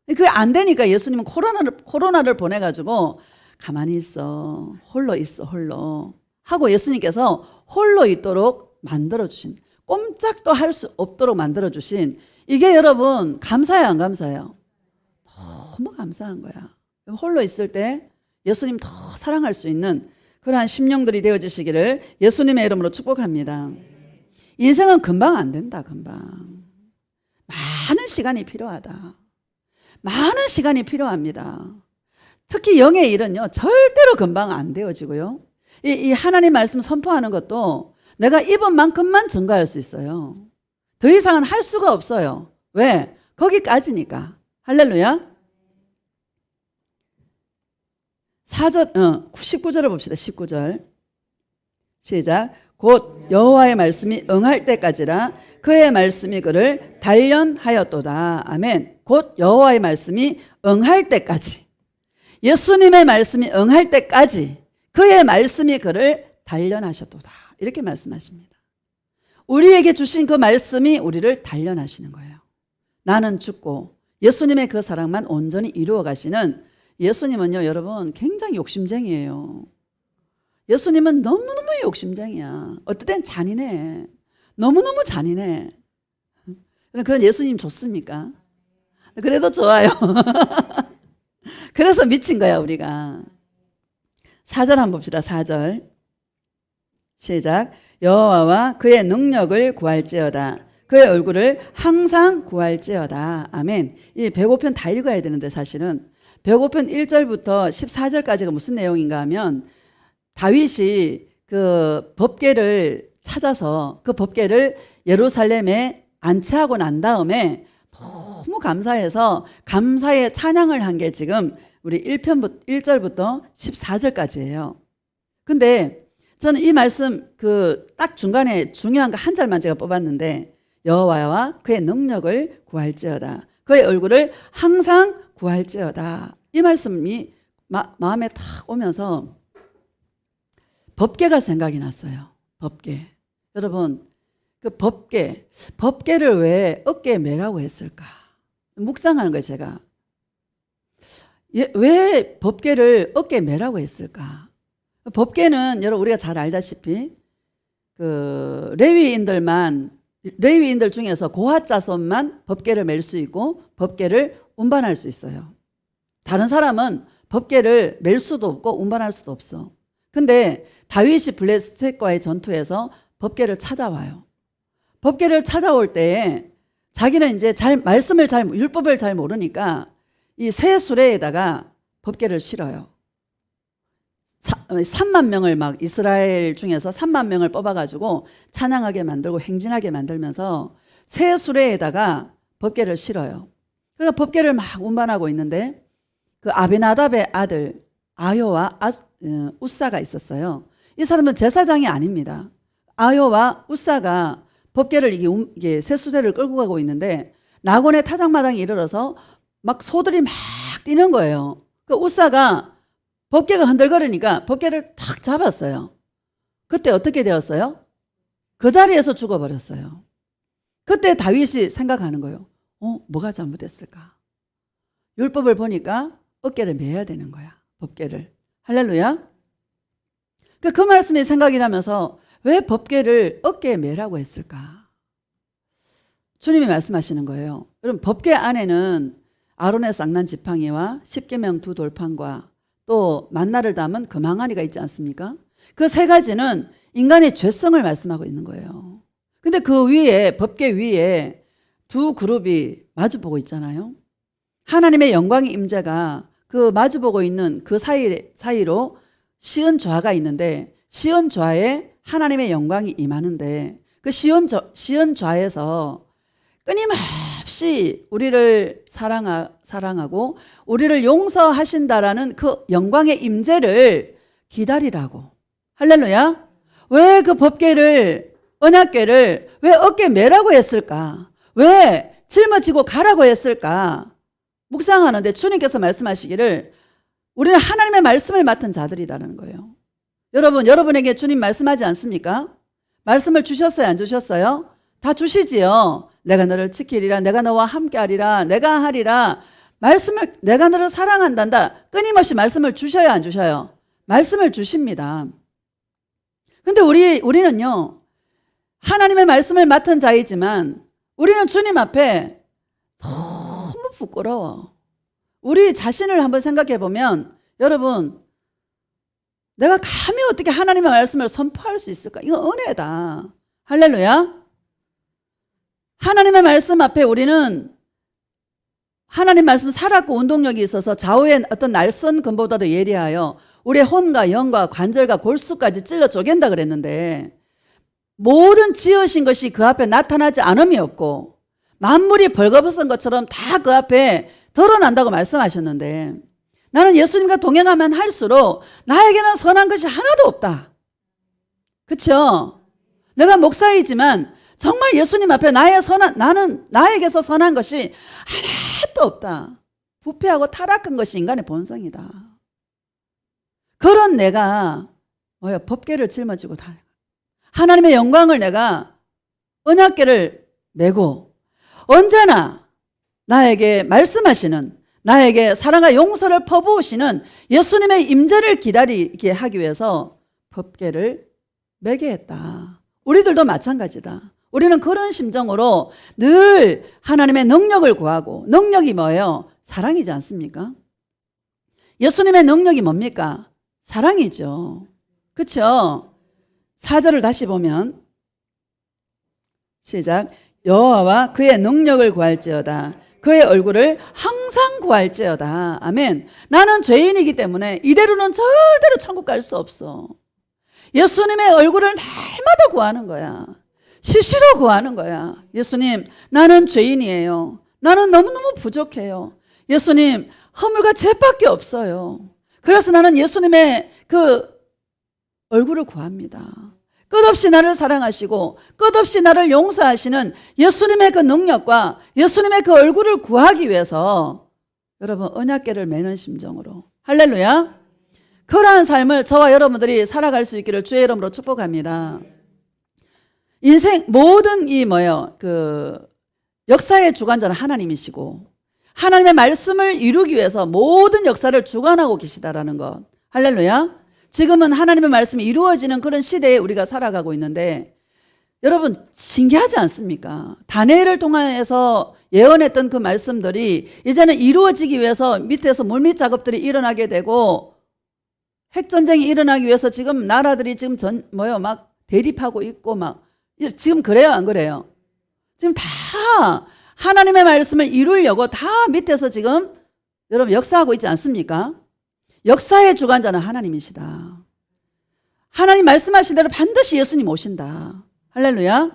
그게 안 되니까 예수님은 코로나를 보내가지고 가만히 있어, 홀로 있어, 홀로 하고 예수님께서 홀로 있도록 만들어주신, 꼼짝도 할 수 없도록 만들어주신, 이게 여러분 감사해요, 안 감사해요? 너무 감사한 거야. 홀로 있을 때 예수님 더 사랑할 수 있는 그러한 심령들이 되어주시기를 예수님의 이름으로 축복합니다. 인생은 금방 안 된다. 금방 많은 시간이 필요하다. 많은 시간이 필요합니다. 특히 영의 일은요, 절대로 금방 안 되어지고요. 이 하나님 말씀 선포하는 것도 내가 입은 만큼만 증거할 수 있어요. 더 이상은 할 수가 없어요. 왜? 거기까지니까. 할렐루야. 19절을 봅시다. 19절 시작. 곧 여호와의 말씀이 응할 때까지라 그의 말씀이 그를 단련하였도다. 아멘. 곧 여호와의 말씀이 응할 때까지, 예수님의 말씀이 응할 때까지 그의 말씀이 그를 단련하셨도다. 이렇게 말씀하십니다. 우리에게 주신 그 말씀이 우리를 단련하시는 거예요. 나는 죽고 예수님의 그 사랑만 온전히 이루어 가시는 예수님은요, 여러분 굉장히 욕심쟁이에요. 예수님은 너무너무 욕심쟁이야. 어떨 땐 잔인해. 너무너무 잔인해. 그런 예수님 좋습니까? 그래도 좋아요. 그래서 미친 거야 우리가. 4절 한번 봅시다. 4절 시작. 여호와와 그의 능력을 구할지어다. 그의 얼굴을 항상 구할지어다. 아멘. 이 105편 다 읽어야 되는데 사실은 105편 1절부터 14절까지가 무슨 내용인가 하면 다윗이 그 법궤를 찾아서 그 법궤를 예루살렘에 안치하고 난 다음에 너무 감사해서 감사의 찬양을 한 게 지금 우리 1절부터 14절까지예요. 근데 저는 이 말씀 그 딱 중간에 중요한 거 한 절만 제가 뽑았는데 여호와와 그의 능력을 구할지어다. 그의 얼굴을 항상 구할지어다. 이 말씀이 마음에 탁 오면서 법궤가 생각이 났어요. 법궤. 여러분, 그 법궤를 왜 어깨에 매라고 했을까? 묵상하는 거예요, 제가. 왜 법궤를 어깨에 매라고 했을까? 법궤는 여러분 우리가 잘 알다시피 그 레위인들 중에서 고핫 자손만 법궤를 맬 수 있고 법궤를 운반할 수 있어요. 다른 사람은 법궤를 맬 수도 없고 운반할 수도 없어. 근데 다윗이 블레셋과의 전투에서 법궤를 찾아와요. 법궤를 찾아올 때 자기는 이제 율법을 잘 모르니까 이 새 수레에다가 법궤를 실어요. 3만 명을 막 이스라엘 중에서 3만 명을 뽑아가지고 찬양하게 만들고 행진하게 만들면서 새 수레에다가 법궤를 실어요. 그러니까 법궤를 막 운반하고 있는데 그 아베나답의 아들 아요와 우사가 있었어요. 이 사람은 제사장이 아닙니다. 아요와 우사가 법궤를 이게 새 수레를 끌고 가고 있는데 나곤의 타작마당에 이르러서 막 소들이 막 뛰는 거예요. 그 우사가 법궤가 흔들거리니까 법궤를 탁 잡았어요. 그때 어떻게 되었어요? 그 자리에서 죽어버렸어요. 그때 다윗이 생각하는 거예요. 뭐가 잘못됐을까? 율법을 보니까 어깨를 매야 되는 거야. 법궤를. 할렐루야. 그 말씀이 생각이 나면서 왜 법궤를 어깨에 매라고 했을까? 주님이 말씀하시는 거예요. 여러분, 법궤 안에는 아론의 쌍난 지팡이와 십계명 두 돌판과 또 만나를 담은 금항아리가 있지 않습니까? 그 세 가지는 인간의 죄성을 말씀하고 있는 거예요. 근데 그 위에, 법궤 위에 두 그룹이 마주보고 있잖아요. 하나님의 영광의 임재가 그 마주보고 있는 그 사이로 시은 좌가 있는데 시은 좌에 하나님의 영광이 임하는데 그 시온좌에서 끊임없이 우리를 사랑하고 우리를 용서하신다라는 그 영광의 임재를 기다리라고. 할렐루야. 왜 그 법궤를, 언약궤를 왜 어깨 매라고 했을까? 왜 짊어지고 가라고 했을까? 묵상하는데 주님께서 말씀하시기를 우리는 하나님의 말씀을 맡은 자들이라는 거예요. 여러분에게 주님 말씀하지 않습니까? 말씀을 주셨어요, 안 주셨어요? 다 주시지요. 내가 너를 지키리라, 내가 너와 함께하리라, 내가 하리라. 말씀을, 내가 너를 사랑한단다. 끊임없이 말씀을 주셔요, 안 주셔요? 말씀을 주십니다. 근데 우리는요, 하나님의 말씀을 맡은 자이지만 우리는 주님 앞에 너무 부끄러워. 우리 자신을 한번 생각해 보면, 여러분, 내가 감히 어떻게 하나님의 말씀을 선포할 수 있을까? 이건 은혜다. 할렐루야. 하나님의 말씀 앞에 우리는 하나님 말씀 살았고 운동력이 있어서 좌우의 어떤 날선 검보다도 예리하여 우리의 혼과 영과 관절과 골수까지 찔러 쪼갠다 그랬는데, 모든 지으신 것이 그 앞에 나타나지 않음이 없고 만물이 벌거벗은 것처럼 다 그 앞에 드러난다고 말씀하셨는데, 나는 예수님과 동행하면 할수록 나에게는 선한 것이 하나도 없다. 그렇죠? 내가 목사이지만 정말 예수님 앞에 나는 나에게서 선한 것이 하나도 없다. 부패하고 타락한 것이 인간의 본성이다. 그런 내가 법궤를 짊어지고 하나님의 영광을 내가 언약궤를 메고 언제나 나에게 말씀하시는, 나에게 사랑과 용서를 퍼부으시는 예수님의 임재를 기다리게 하기 위해서 법궤를 메게 했다. 우리들도 마찬가지다. 우리는 그런 심정으로 늘 하나님의 능력을 구하고, 능력이 뭐예요? 사랑이지 않습니까? 예수님의 능력이 뭡니까? 사랑이죠. 그렇죠? 4절을 다시 보면 시작. 여호와와 그의 능력을 구할지어다. 그의 얼굴을 항상 구할지어다. 아멘. 나는 죄인이기 때문에 이대로는 절대로 천국 갈 수 없어. 예수님의 얼굴을 날마다 구하는 거야. 시시로 구하는 거야. 예수님, 나는 죄인이에요. 나는 너무너무 부족해요. 예수님, 허물과 죄밖에 없어요. 그래서 나는 예수님의 그 얼굴을 구합니다. 끝없이 나를 사랑하시고 끝없이 나를 용서하시는 예수님의 그 능력과 예수님의 그 얼굴을 구하기 위해서 여러분 언약궤를 매는 심정으로, 할렐루야, 그러한 삶을 저와 여러분들이 살아갈 수 있기를 주의 이름으로 축복합니다. 인생 모든 역사의 주관자는 하나님이시고 하나님의 말씀을 이루기 위해서 모든 역사를 주관하고 계시다라는 것, 할렐루야. 지금은 하나님의 말씀이 이루어지는 그런 시대에 우리가 살아가고 있는데, 여러분 신기하지 않습니까? 다니엘을 통해서 예언했던 그 말씀들이 이제는 이루어지기 위해서 밑에서 물밑 작업들이 일어나게 되고, 핵전쟁이 일어나기 위해서 지금 나라들이 지금 막 대립하고 있고 지금 그래요, 안 그래요? 지금 다 하나님의 말씀을 이루려고 다 밑에서 지금 여러분 역사하고 있지 않습니까? 역사의 주관자는 하나님이시다. 하나님 말씀하신 대로 반드시 예수님 오신다. 할렐루야.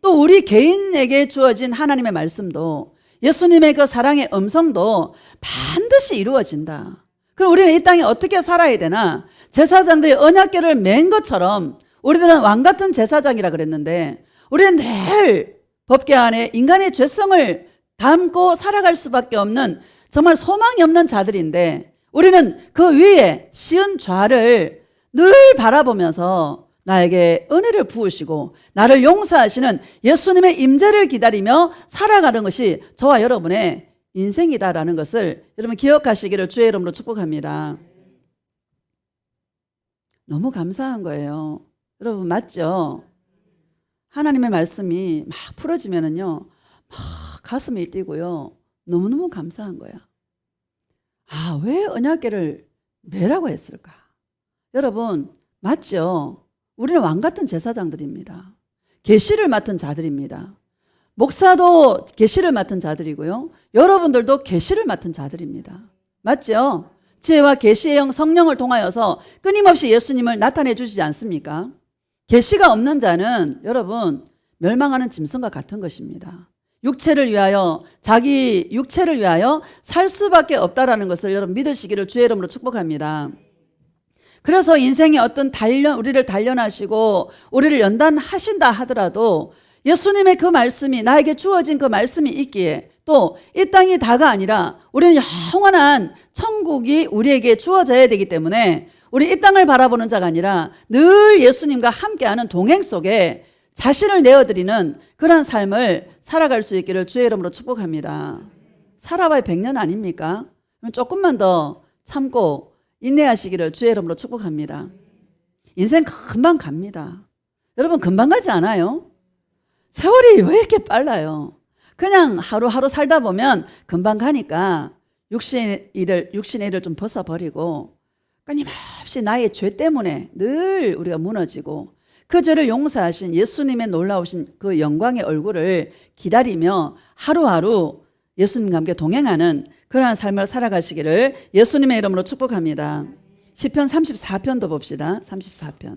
또 우리 개인에게 주어진 하나님의 말씀도, 예수님의 그 사랑의 음성도 반드시 이루어진다. 그럼 우리는 이 땅에 어떻게 살아야 되나? 제사장들이 언약궤를 맨 것처럼 우리들은 왕같은 제사장이라 그랬는데, 우리는 늘 법궤 안에 인간의 죄성을 담고 살아갈 수밖에 없는 정말 소망이 없는 자들인데, 우리는 그 위에 시은 좌를 늘 바라보면서 나에게 은혜를 부으시고 나를 용서하시는 예수님의 임재를 기다리며 살아가는 것이 저와 여러분의 인생이다라는 것을 여러분 기억하시기를 주의 이름으로 축복합니다. 너무 감사한 거예요. 여러분 맞죠? 하나님의 말씀이 막 풀어지면은요, 막 가슴이 뛰고요. 너무너무 감사한 거야. 아, 왜 언약궤를 매라고 했을까? 여러분 맞죠? 우리는 왕같은 제사장들입니다. 계시를 맡은 자들입니다. 목사도 계시를 맡은 자들이고요. 여러분들도 계시를 맡은 자들입니다. 맞죠? 지혜와 계시의 영 성령을 통하여서 끊임없이 예수님을 나타내 주시지 않습니까? 계시가 없는 자는 여러분 멸망하는 짐승과 같은 것입니다. 육체를 위하여, 자기 육체를 위하여 살 수밖에 없다라는 것을 여러분 믿으시기를 주의 이름으로 축복합니다. 그래서 인생의 어떤 우리를 단련하시고 우리를 연단하신다 하더라도 예수님의 그 말씀이, 나에게 주어진 그 말씀이 있기에, 또 이 땅이 다가 아니라 우리는 영원한 천국이 우리에게 주어져야 되기 때문에 우리 이 땅을 바라보는 자가 아니라 늘 예수님과 함께하는 동행 속에 자신을 내어드리는 그런 삶을 살아갈 수 있기를 주의 이름으로 축복합니다. 살아봐야 100년 아닙니까? 조금만 더 참고 인내하시기를 주의 이름으로 축복합니다. 인생 금방 갑니다. 여러분, 금방 가지 않아요? 세월이 왜 이렇게 빨라요? 그냥 하루하루 살다 보면 금방 가니까 육신의 일을 좀 벗어버리고 끊임없이 나의 죄 때문에 늘 우리가 무너지고 그 죄를 용서하신 예수님의 놀라우신 그 영광의 얼굴을 기다리며 하루하루 예수님과 함께 동행하는 그러한 삶을 살아가시기를 예수님의 이름으로 축복합니다. 시편 34편도 봅시다. 34편.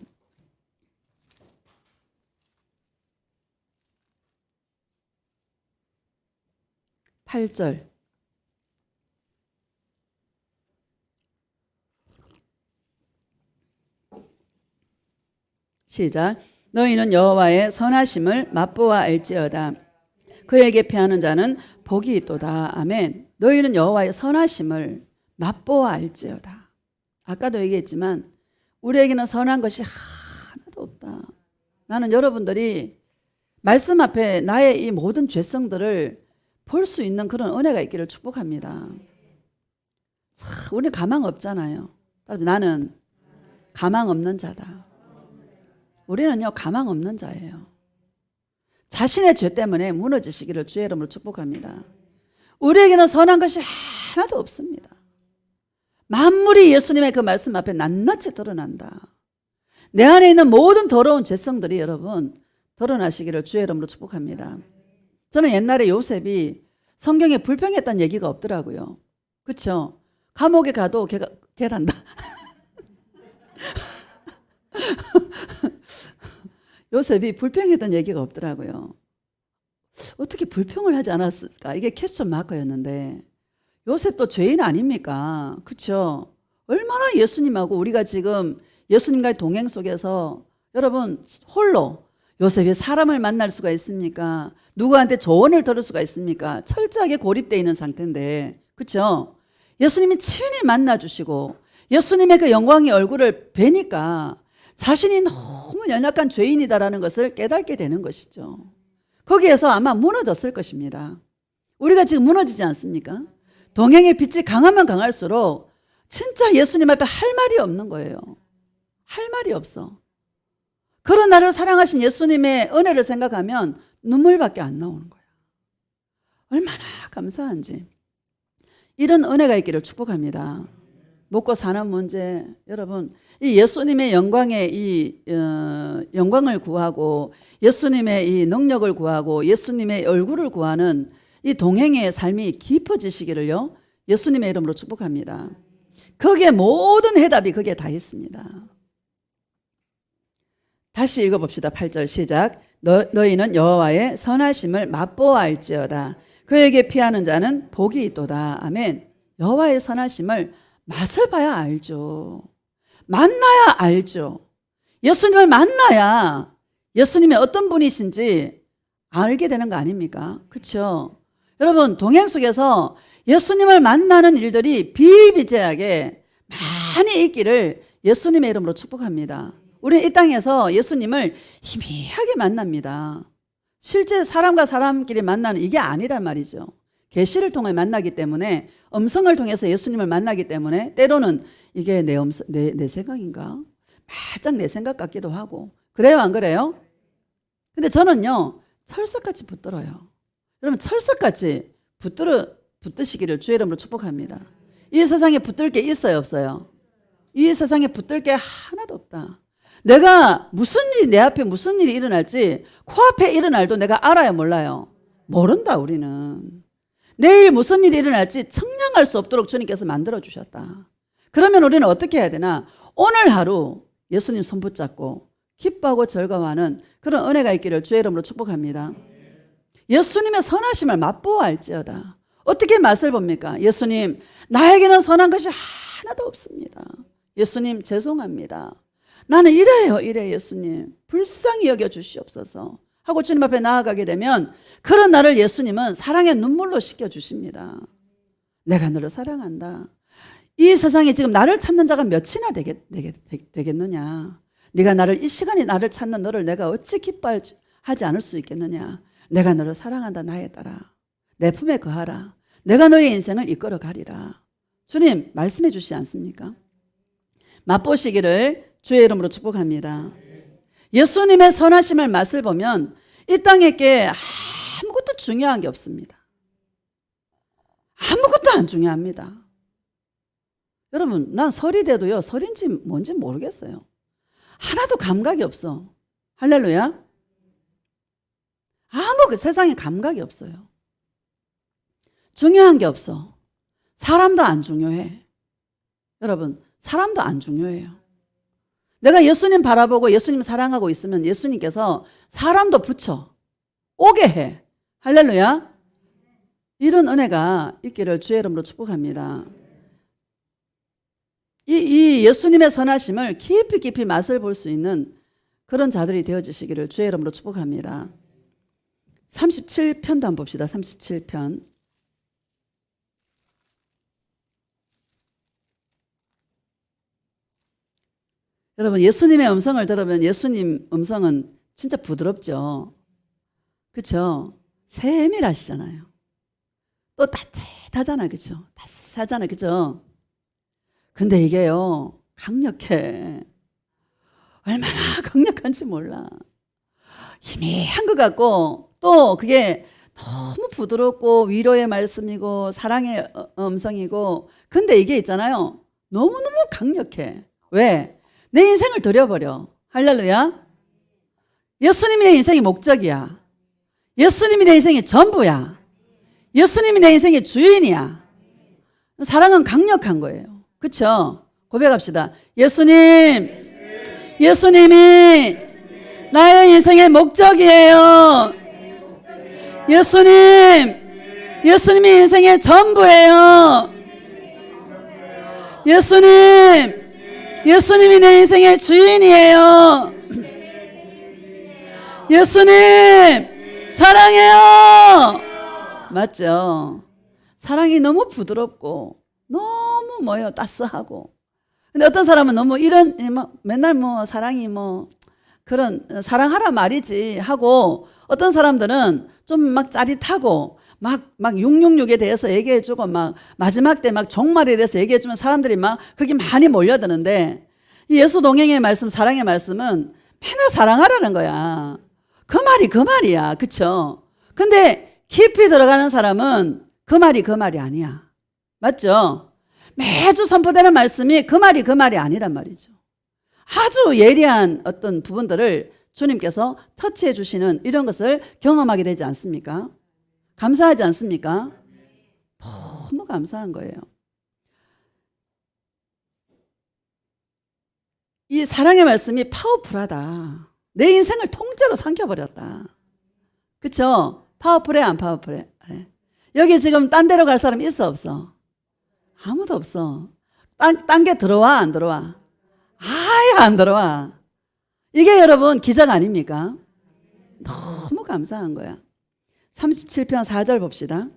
8절. 시작. 너희는 여호와의 선하심을 맛보아 알지어다. 그에게 피하는 자는 복이 있도다. 아멘. 너희는 여호와의 선하심을 맛보아 알지어다. 아까도 얘기했지만 우리에게는 선한 것이 하나도 없다. 나는 여러분들이 말씀 앞에 나의 이 모든 죄성들을 볼 수 있는 그런 은혜가 있기를 축복합니다. 우리 가망 없잖아요. 나는 가망 없는 자다. 우리는요, 가망 없는 자예요. 자신의 죄 때문에 무너지시기를 주의 이름으로 축복합니다. 우리에게는 선한 것이 하나도 없습니다. 만물이 예수님의 그 말씀 앞에 낱낱이 드러난다. 내 안에 있는 모든 더러운 죄성들이 여러분 드러나시기를 주의 이름으로 축복합니다. 저는 옛날에 요셉이 성경에 불평했다는 얘기가 없더라고요. 그렇죠? 감옥에 가도 걔란다. 요셉이 불평했던 얘기가 없더라고요. 어떻게 불평을 하지 않았을까? 이게 퀘스천 마커였는데 요셉도 죄인 아닙니까? 그렇죠? 얼마나 예수님하고 우리가 지금 예수님과의 동행 속에서 여러분 홀로 요셉이 사람을 만날 수가 있습니까? 누구한테 조언을 들을 수가 있습니까? 철저하게 고립되어 있는 상태인데 그렇죠? 예수님이 친히 만나주시고 예수님의 그 영광의 얼굴을 뵈니까 자신이 너무 연약한 죄인이다라는 것을 깨닫게 되는 것이죠. 거기에서 아마 무너졌을 것입니다. 우리가 지금 무너지지 않습니까? 동행의 빛이 강하면 강할수록 진짜 예수님 앞에 할 말이 없는 거예요. 할 말이 없어. 그런 나를 사랑하신 예수님의 은혜를 생각하면 눈물밖에 안 나오는 거야. 얼마나 감사한지. 이런 은혜가 있기를 축복합니다. 먹고 사는 문제, 여러분 이 예수님의 영광의 이 영광을 구하고 예수님의 이 능력을 구하고 예수님의 얼굴을 구하는 이 동행의 삶이 깊어지시기를요 예수님의 이름으로 축복합니다. 거기에 모든 해답이 거기에 다 있습니다. 다시 읽어봅시다. 8절 시작. 너희는 여호와의 선하심을 맛보아 알지어다. 그에게 피하는 자는 복이 있도다. 아멘. 여호와의 선하심을 맛을 봐야 알죠. 만나야 알죠. 예수님을 만나야 예수님이 어떤 분이신지 알게 되는 거 아닙니까? 그렇죠? 여러분 동행 속에서 예수님을 만나는 일들이 비일비재하게 많이 있기를 예수님의 이름으로 축복합니다. 우리 이 땅에서 예수님을 희미하게 만납니다. 실제 사람과 사람끼리 만나는 이게 아니란 말이죠. 계시를 통해 만나기 때문에 음성을 통해서 예수님을 만나기 때문에 때로는 이게 내 생각인가? 바짝 내 생각 같기도 하고 그래요 안 그래요? 근데 저는요 철석같이 붙들어요. 여러분 철석같이 붙드시기를 주의 이름으로 축복합니다. 이 세상에 붙들 게 있어요 없어요? 이 세상에 붙들 게 하나도 없다. 내가 내 앞에 무슨 일이 일어날지 코앞에 일어날도 내가 알아요 몰라요? 모른다 우리는. 내일 무슨 일이 일어날지 청량할 수 없도록 주님께서 만들어주셨다. 그러면 우리는 어떻게 해야 되나? 오늘 하루 예수님 손 붙잡고 기뻐하고 즐거워하는 그런 은혜가 있기를 주의 이름으로 축복합니다. 예수님의 선하심을 맛보아할지어다. 어떻게 맛을 봅니까? 예수님, 나에게는 선한 것이 하나도 없습니다. 예수님, 죄송합니다. 나는 이래요, 이래 예수님. 불쌍히 여겨 주시옵소서 하고 주님 앞에 나아가게 되면 그런 나를 예수님은 사랑의 눈물로 씻겨주십니다. 내가 너를 사랑한다. 이 세상에 지금 나를 찾는 자가 몇이나 되겠느냐. 네가 나를 이 시간에 나를 찾는 너를 내가 어찌 기뻐하지 않을 수 있겠느냐. 내가 너를 사랑한다 나의 딸아. 내 품에 거하라. 내가 너의 인생을 이끌어 가리라. 주님 말씀해 주시지 않습니까? 맛보시기를 주의 이름으로 축복합니다. 예수님의 선하심을 맛을 보면 이 땅에 게 아무것도 중요한 게 없습니다. 아무것도 안 중요합니다. 여러분, 난 설이 돼도요, 설인지 뭔지 모르겠어요. 하나도 감각이 없어. 할렐루야. 세상에 감각이 없어요. 중요한 게 없어. 사람도 안 중요해. 여러분, 사람도 안 중요해요. 내가 예수님 바라보고 예수님 사랑하고 있으면 예수님께서 사람도 붙여 오게 해. 할렐루야. 이런 은혜가 있기를 주의 이름으로 축복합니다. 이 예수님의 선하심을 깊이 맛을 볼 수 있는 그런 자들이 되어주시기를 주의 이름으로 축복합니다. 37편도 한번 봅시다. 37편. 여러분, 예수님의 음성을 들으면 예수님 음성은 진짜 부드럽죠. 그렇죠? 세밀하시잖아요. 또 따뜻하잖아요. 그렇죠? 따스하잖아요. 그렇죠? 근데 이게요, 강력해. 얼마나 강력한지 몰라. 희미한 것 같고 또 그게 너무 부드럽고 위로의 말씀이고 사랑의 음성이고, 근데 이게 있잖아요, 너무너무 강력해. 왜? 내 인생을 들여버려. 할렐루야. 예수님이 내 인생의 목적이야. 예수님이 내 인생의 전부야. 예수님이 내 인생의 주인이야. 사랑은 강력한 거예요. 그렇죠? 고백합시다. 예수님이 나의 인생의 목적이에요. 예수님이 인생의 전부예요. 예수님이 내 인생의 주인이에요. 예수님 사랑해요. 맞죠? 사랑이 너무 부드럽고 너무 따스하고. 근데 어떤 사람은 너무 맨날 사랑이 그런 사랑하라 말이지 하고, 어떤 사람들은 좀 막 짜릿하고 막 666에 대해서 얘기해주고 막 마지막 때 막 종말에 대해서 얘기해주면 사람들이 막 그렇게 많이 몰려드는데, 이 예수 동행의 말씀, 사랑의 말씀은 맨날 사랑하라는 거야. 그 말이야. 그쵸? 근데 깊이 들어가는 사람은 그 말이 아니야. 맞죠? 매주 선포되는 말씀이 그 말이 아니란 말이죠. 아주 예리한 어떤 부분들을 주님께서 터치해 주시는 이런 것을 경험하게 되지 않습니까? 감사하지 않습니까? 너무 감사한 거예요. 이 사랑의 말씀이 파워풀하다. 내 인생을 통째로 삼켜버렸다. 그쵸? 파워풀해, 안 파워풀해? 여기 지금 딴 데로 갈 사람 있어, 없어? 아무도 없어. 딴 게 들어와, 안 들어와? 아예 안 들어와. 이게 여러분 기적 아닙니까? 너무 감사한 거야. 37편 4절 봅시다.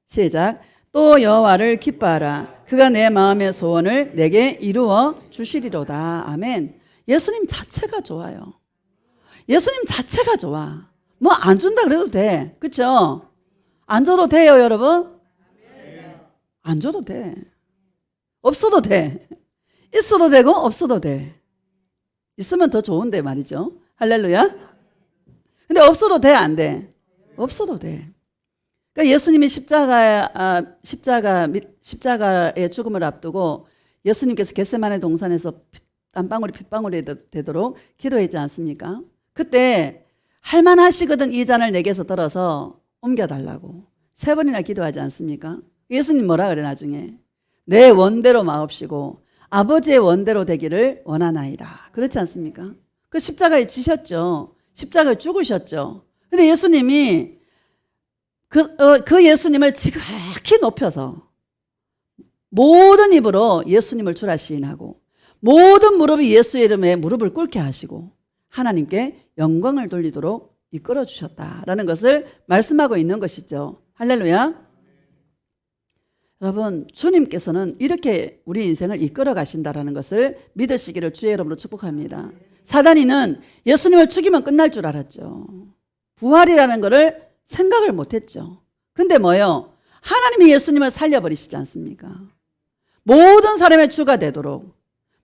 시작. 또 여호와를 기뻐하라. 그가 내 마음의 소원을 내게 이루어 주시리로다. 아멘. 예수님 자체가 좋아요. 예수님 자체가 좋아. 안 준다 그래도 돼. 그렇죠? 안 줘도 돼요, 여러분? 안 줘도 돼. 없어도 돼. 있어도 되고 없어도 돼. 있으면 더 좋은데 말이죠. 할렐루야. 근데 없어도 돼, 안 돼? 없어도 돼. 그러니까 예수님이 십자가의 죽음을 앞두고 예수님께서 겟세마네 동산에서 땀방울이 핏방울이 되도록 기도했지 않습니까? 그때 할만하시거든 이 잔을 내게서 들어서 옮겨달라고 3번이나 기도하지 않습니까? 예수님 뭐라 그래 나중에? 내 원대로 마옵시고 아버지의 원대로 되기를 원하나이다. 그렇지 않습니까? 그 십자가에 지셨죠. 십자가에 죽으셨죠. 근데 예수님이 그 예수님을 지극히 높여서 모든 입으로 예수님을 주라 시인하고 모든 무릎이 예수의 이름에 무릎을 꿇게 하시고 하나님께 영광을 돌리도록 이끌어 주셨다라는 것을 말씀하고 있는 것이죠. 할렐루야. 여러분, 주님께서는 이렇게 우리 인생을 이끌어 가신다라는 것을 믿으시기를 주의 이름으로 축복합니다. 사단이는 예수님을 죽이면 끝날 줄 알았죠. 부활이라는 것을 생각을 못했죠. 근데 뭐요? 하나님이 예수님을 살려버리시지 않습니까? 모든 사람의 주가 되도록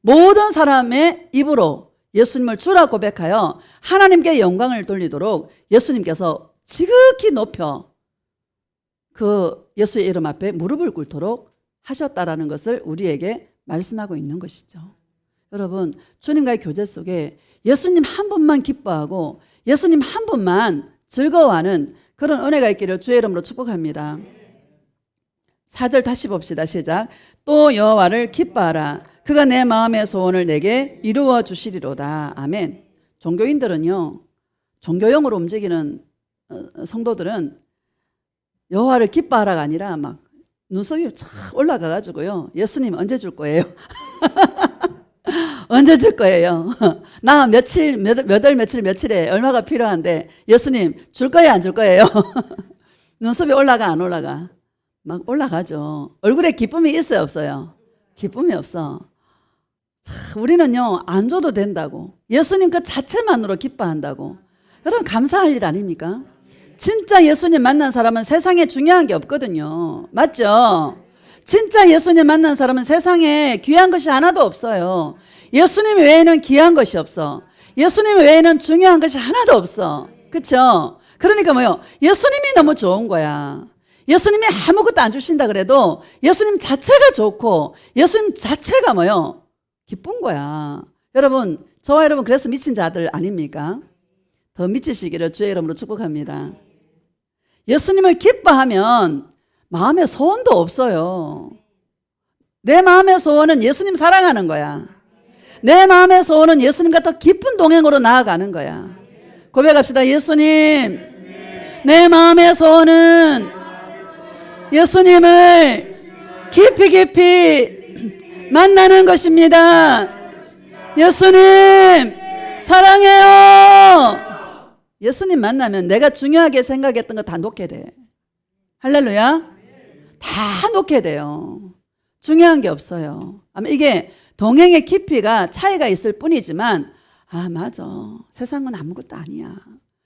모든 사람의 입으로 예수님을 주라 고백하여 하나님께 영광을 돌리도록 예수님께서 지극히 높여 그 예수의 이름 앞에 무릎을 꿇도록 하셨다라는 것을 우리에게 말씀하고 있는 것이죠. 여러분, 주님과의 교제 속에 예수님 한 분만 기뻐하고 예수님 한 분만 즐거워하는 그런 은혜가 있기를 주의 이름으로 축복합니다. 4절 다시 봅시다. 시작. 또 여호와를 기뻐하라. 그가 내 마음의 소원을 내게 이루어 주시리로다. 아멘. 종교인들은요, 종교용으로 움직이는 성도들은 여호와를 기뻐하라가 아니라 막 눈썹이 착 올라가가지고요, 예수님 언제 줄 거예요? 언제 줄 거예요? 나 며칠, 몇 월 며칠에 얼마가 필요한데 예수님 줄 거예요, 안 줄 거예요? 눈썹이 올라가, 안 올라가? 막 올라가죠. 얼굴에 기쁨이 있어요, 없어요? 기쁨이 없어. 우리는요, 안 줘도 된다고. 예수님 그 자체만으로 기뻐한다고. 여러분, 감사할 일 아닙니까? 진짜 예수님 만난 사람은 세상에 중요한 게 없거든요. 맞죠? 진짜 예수님 만난 사람은 세상에 귀한 것이 하나도 없어요. 예수님 외에는 귀한 것이 없어. 예수님 외에는 중요한 것이 하나도 없어. 그렇죠? 그러니까 뭐요? 예수님이 너무 좋은 거야. 예수님이 아무것도 안 주신다 그래도 예수님 자체가 좋고 예수님 자체가 뭐요? 기쁜 거야. 여러분, 저와 여러분 그래서 미친 자들 아닙니까? 더 미치시기를 주의 이름으로 축복합니다. 예수님을 기뻐하면 마음의 소원도 없어요. 내 마음의 소원은 예수님 사랑하는 거야. 내 마음의 소원은 예수님과 더 깊은 동행으로 나아가는 거야. 고백합시다. 예수님, 내 마음의 소원은 예수님을 깊이 깊이 만나는 것입니다. 예수님 사랑해요. 예수님 만나면 내가 중요하게 생각했던 거 다 놓게 돼. 할렐루야. 다 놓게 돼요. 중요한 게 없어요. 아마 이게 동행의 깊이가 차이가 있을 뿐이지만 아 맞아, 세상은 아무것도 아니야.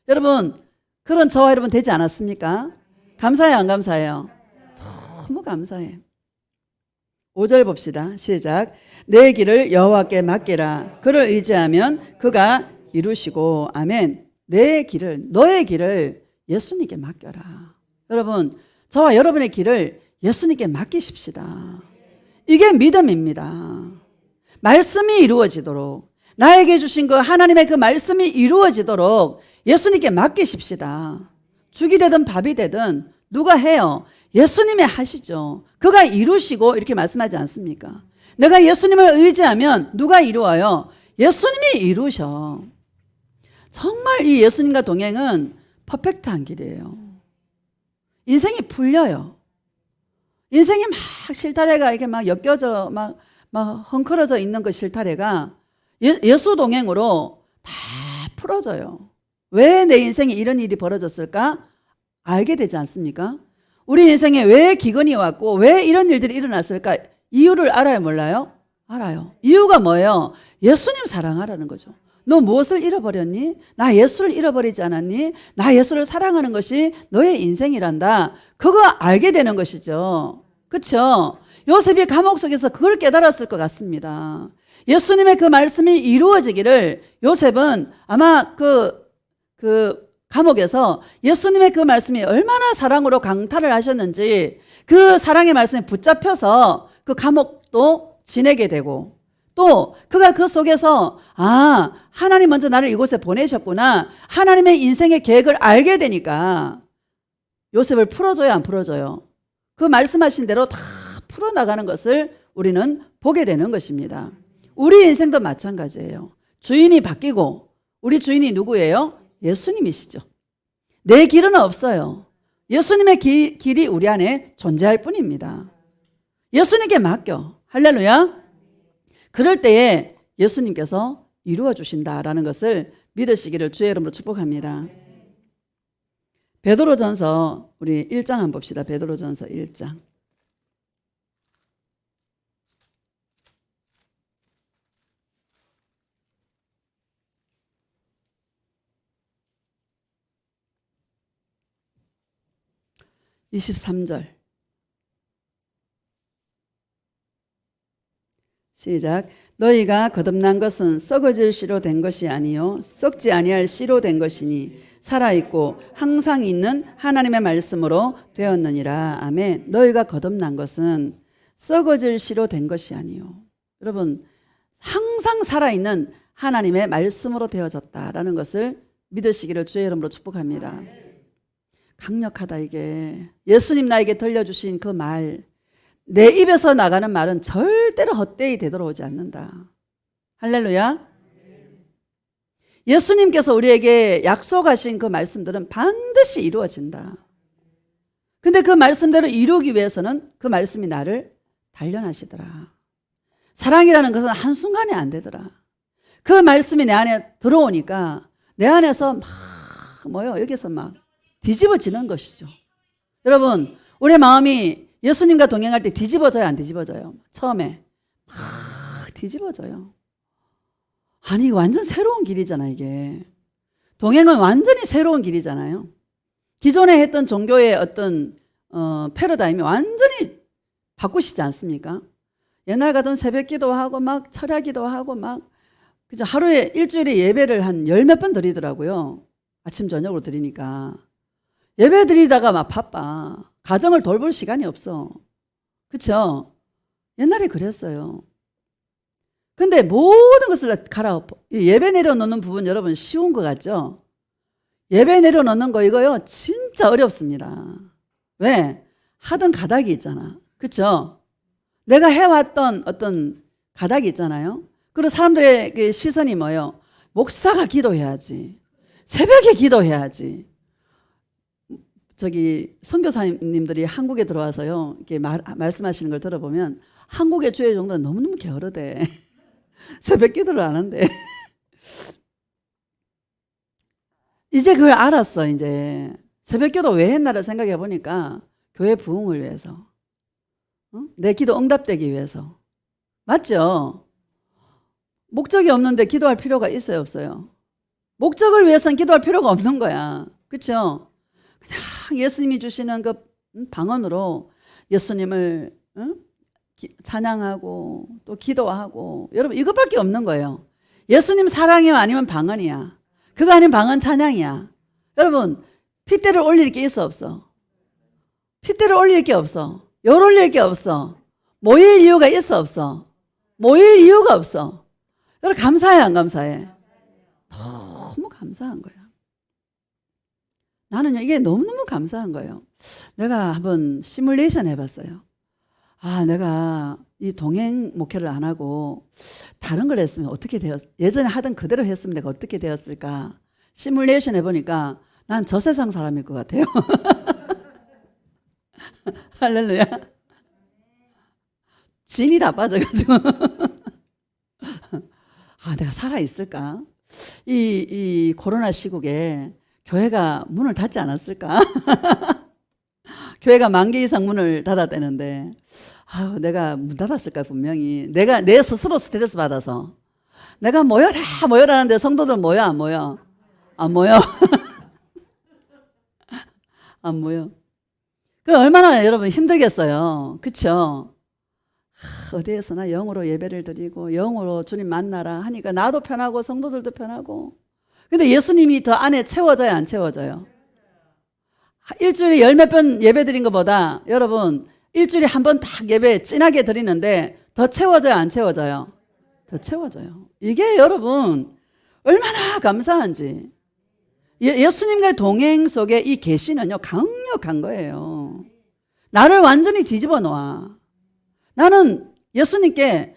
여러분, 그런 저와 여러분 되지 않았습니까? 감사해요, 안 감사해요? 너무 감사해. 5절 봅시다. 시작. 내 길을 여호와께 맡기라. 그를 의지하면 그가 이루시고. 아멘. 내 길을, 너의 길을 예수님께 맡겨라. 여러분, 저와 여러분의 길을 예수님께 맡기십시다. 이게 믿음입니다. 말씀이 이루어지도록, 나에게 주신 그 하나님의 그 말씀이 이루어지도록 예수님께 맡기십시다. 죽이 되든 밥이 되든 누가 해요? 예수님이 하시죠. 그가 이루시고 이렇게 말씀하지 않습니까? 내가 예수님을 의지하면 누가 이루어요? 예수님이 이루셔. 정말 이 예수님과 동행은 퍼펙트한 길이에요. 인생이 풀려요. 인생이 막 실타래가 이게 막 엮여져 막 헝클어져 있는 그 실타래가 예수 동행으로 다 풀어져요. 왜 내 인생에 이런 일이 벌어졌을까? 알게 되지 않습니까? 우리 인생에 왜 기근이 왔고 왜 이런 일들이 일어났을까? 이유를 알아요, 몰라요? 알아요. 이유가 뭐예요? 예수님 사랑하라는 거죠. 너 무엇을 잃어버렸니? 나 예수를 잃어버리지 않았니? 나 예수를 사랑하는 것이 너의 인생이란다. 그거 알게 되는 것이죠. 그렇죠? 요셉이 감옥 속에서 그걸 깨달았을 것 같습니다. 예수님의 그 말씀이 이루어지기를 요셉은 아마 그 감옥에서 예수님의 그 말씀이 얼마나 사랑으로 강탈을 하셨는지 그 사랑의 말씀에 붙잡혀서 그 감옥도 지내게 되고 또 그가 그 속에서 아, 하나님 먼저 나를 이곳에 보내셨구나. 하나님의 인생의 계획을 알게 되니까 요셉을 풀어줘요, 안 풀어줘요? 그 말씀하신 대로 다 풀어나가는 것을 우리는 보게 되는 것입니다. 우리 인생도 마찬가지예요. 주인이 바뀌고 우리 주인이 누구예요? 예수님이시죠. 내 길은 없어요. 예수님의 길이 우리 안에 존재할 뿐입니다. 예수님께 맡겨. 할렐루야. 그럴 때에 예수님께서 이루어 주신다라는 것을 믿으시기를 주의 이름으로 축복합니다. 베드로전서 우리 1장 한번 봅시다. 베드로전서 1장. (23절) 시작. 너희가 거듭난 것은 썩어질 씨로 된 것이 아니요 썩지 아니할 씨로 된 것이니 살아있고 항상 있는 하나님의 말씀으로 되었느니라. 아멘. 너희가 거듭난 것은 썩어질 씨로 된 것이 아니요. 여러분, 항상 살아있는 하나님의 말씀으로 되어졌다라는 것을 믿으시기를 주의 이름으로 축복합니다. 강력하다 이게. 예수님 나에게 들려주신 그 말, 내 입에서 나가는 말은 절대로 헛되이 되돌아오지 않는다. 할렐루야. 예수님께서 우리에게 약속하신 그 말씀들은 반드시 이루어진다. 근데 그 말씀대로 이루기 위해서는 그 말씀이 나를 단련하시더라. 사랑이라는 것은 한순간에 안 되더라. 그 말씀이 내 안에 들어오니까 내 안에서 막 여기서 막 뒤집어지는 것이죠. 여러분, 우리 마음이 예수님과 동행할 때 뒤집어져요, 안 뒤집어져요? 처음에 막 뒤집어져요. 아니, 이거 완전 새로운 길이잖아, 이게. 동행은 완전히 새로운 길이잖아요. 기존에 했던 종교의 어떤 패러다임이 완전히 바꾸시지 않습니까? 옛날 같으면 새벽 기도하고 막 철야 기도하고 막 그죠? 하루에 일주일에 예배를 한 열 몇 번 드리더라고요. 아침 저녁으로 드리니까. 예배 드리다가 막 바빠. 가정을 돌볼 시간이 없어. 그렇죠? 옛날에 그랬어요. 근데 모든 것을 갈아엎어. 예배 내려놓는 부분 여러분 쉬운 것 같죠? 예배 내려놓는 거 이거요 진짜 어렵습니다. 왜? 하던 가닥이 있잖아. 그렇죠? 내가 해왔던 어떤 가닥이 있잖아요. 그리고 사람들의 그 시선이 뭐예요? 목사가 기도해야지. 새벽에 기도해야지. 저기 선교사님들이 한국에 들어와서요 이렇게 말씀하시는 걸 들어보면 한국의 주의 종들은 너무너무 게으르대. 새벽 기도를 안 한대. 이제 그걸 알았어. 이제 새벽 기도 왜 했나를 생각해 보니까 교회 부흥을 위해서, 내 기도 응답되기 위해서. 맞죠? 목적이 없는데 기도할 필요가 있어요, 없어요? 목적을 위해서는 기도할 필요가 없는 거야. 그렇죠? 그냥 예수님이 주시는 그 방언으로 예수님을 찬양하고 또 기도하고, 여러분 이것밖에 없는 거예요. 예수님 사랑이요 아니면 방언이야. 그거 아닌 방언 찬양이야. 여러분 핏대를 올릴 게 있어 없어? 핏대를 올릴 게 없어. 열 올릴 게 없어. 모일 이유가 있어 없어? 모일 이유가 없어. 여러분 감사해 안 감사해? 너무 감사한 거야. 나는요 이게 너무너무 감사한 거예요. 내가 한번 시뮬레이션 해봤어요. 아, 내가 이 동행 목회를 안 하고 다른 걸 했으면 어떻게 예전에 하던 그대로 했으면 내가 어떻게 되었을까? 시뮬레이션 해보니까 난 저 세상 사람일 것 같아요. 할렐루야. 진이 다 빠져가지고. 아, 내가 살아있을까? 이 코로나 시국에 교회가 문을 닫지 않았을까? 교회가 10,000개 이상 문을 닫았다는데, 아유, 내가 문 닫았을까, 분명히. 내 스스로 스트레스 받아서. 내가 모여라는데 성도들 모여, 안 모여? 안 모여. 안 모여. 그 얼마나 여러분 힘들겠어요. 그쵸? 어디에서나 영으로 예배를 드리고, 영으로 주님 만나라 하니까 나도 편하고, 성도들도 편하고. 근데 예수님이 더 안에 채워져요, 안 채워져요? 일주일에 열 몇 번 예배 드린 것보다 여러분 일주일에 한 번 딱 예배 진하게 드리는데 더 채워져요, 안 채워져요? 더 채워져요. 이게 여러분 얼마나 감사한지. 예수님과의 동행 속에 이 계시는요 강력한 거예요. 나를 완전히 뒤집어 놓아. 나는 예수님께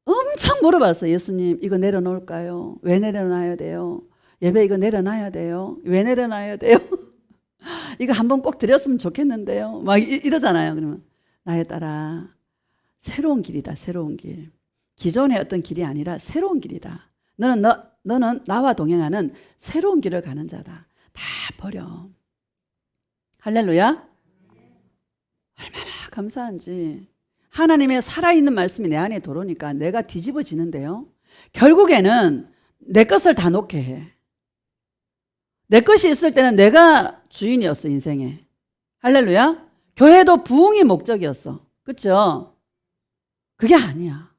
엄청 물어봤어요. 예수님, 이거 내려놓을까요? 왜 내려놔야 돼요? 예배 이거 내려놔야 돼요? 왜 내려놔야 돼요? 이거 한번 꼭 드렸으면 좋겠는데요. 막 이러잖아요. 그러면 나에 따라 새로운 길이다. 새로운 길. 기존의 어떤 길이 아니라 새로운 길이다. 너는 나와 동행하는 새로운 길을 가는 자다. 다 버려. 할렐루야. 얼마나 감사한지. 하나님의 살아있는 말씀이 내 안에 들어오니까 내가 뒤집어지는데요. 결국에는 내 것을 다 놓게 해. 내 것이 있을 때는 내가 주인이었어, 인생에. 할렐루야. 교회도 부흥이 목적이었어. 그렇죠? 그게 아니야.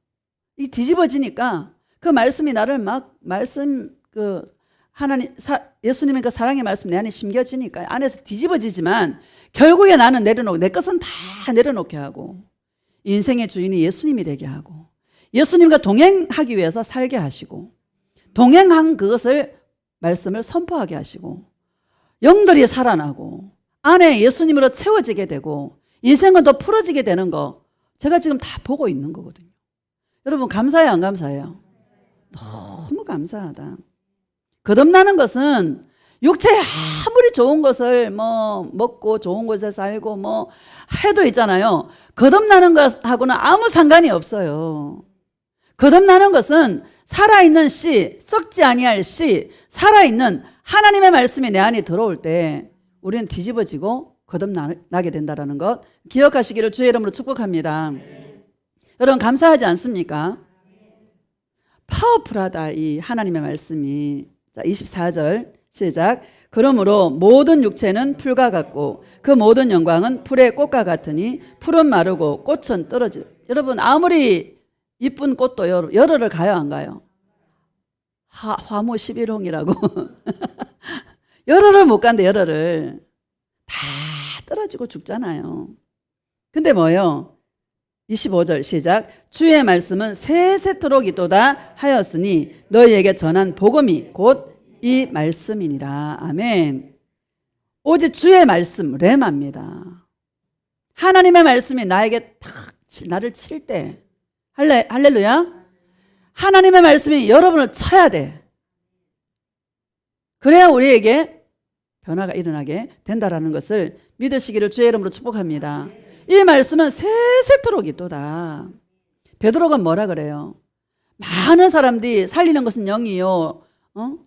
이 뒤집어지니까 그 말씀이 나를 막 예수님의 그 사랑의 말씀 내 안에 심겨지니까 안에서 뒤집어지지만 결국에 나는 내려놓고 내 것은 다 내려놓게 하고 인생의 주인이 예수님이 되게 하고 예수님과 동행하기 위해서 살게 하시고 동행한 그것을 말씀을 선포하게 하시고 영들이 살아나고 안에 예수님으로 채워지게 되고 인생은 더 풀어지게 되는 거 제가 지금 다 보고 있는 거거든요. 여러분 감사해요, 안 감사해요? 너무 감사하다. 거듭나는 것은 육체에 아무리 좋은 것을 먹고 좋은 곳에 살고 해도 있잖아요. 거듭나는 것하고는 아무 상관이 없어요. 거듭나는 것은 살아있는 씨, 썩지 아니할 씨, 살아있는 하나님의 말씀이 내 안에 들어올 때 우리는 뒤집어지고 거듭나게 된다는 것 기억하시기를 주의 이름으로 축복합니다. 여러분 감사하지 않습니까? 파워풀하다 이 하나님의 말씀이. 자, 24절 시작. 그러므로 모든 육체는 풀과 같고 그 모든 영광은 풀의 꽃과 같으니 풀은 마르고 꽃은 떨어지. 여러분 아무리 이쁜 꽃도 열흘을 가요, 안 가요? 화무 11홍이라고 열흘을 못 간대. 열흘을 다 떨어지고 죽잖아요. 근데 뭐예요? 25절 시작. 주의 말씀은 세세토록 있도다 하였으니 너희에게 전한 복음이 곧 이 말씀이니라. 아멘. 오직 주의 말씀 레마입니다. 하나님의 말씀이 나에게 나를 칠 때 할렐루야. 하나님의 말씀이 여러분을 쳐야 돼. 그래야 우리에게 변화가 일어나게 된다라는 것을 믿으시기를 주의 이름으로 축복합니다. 이 말씀은 세세토록 있도다. 베드로가 뭐라 그래요? 많은 사람들이 살리는 것은 영이요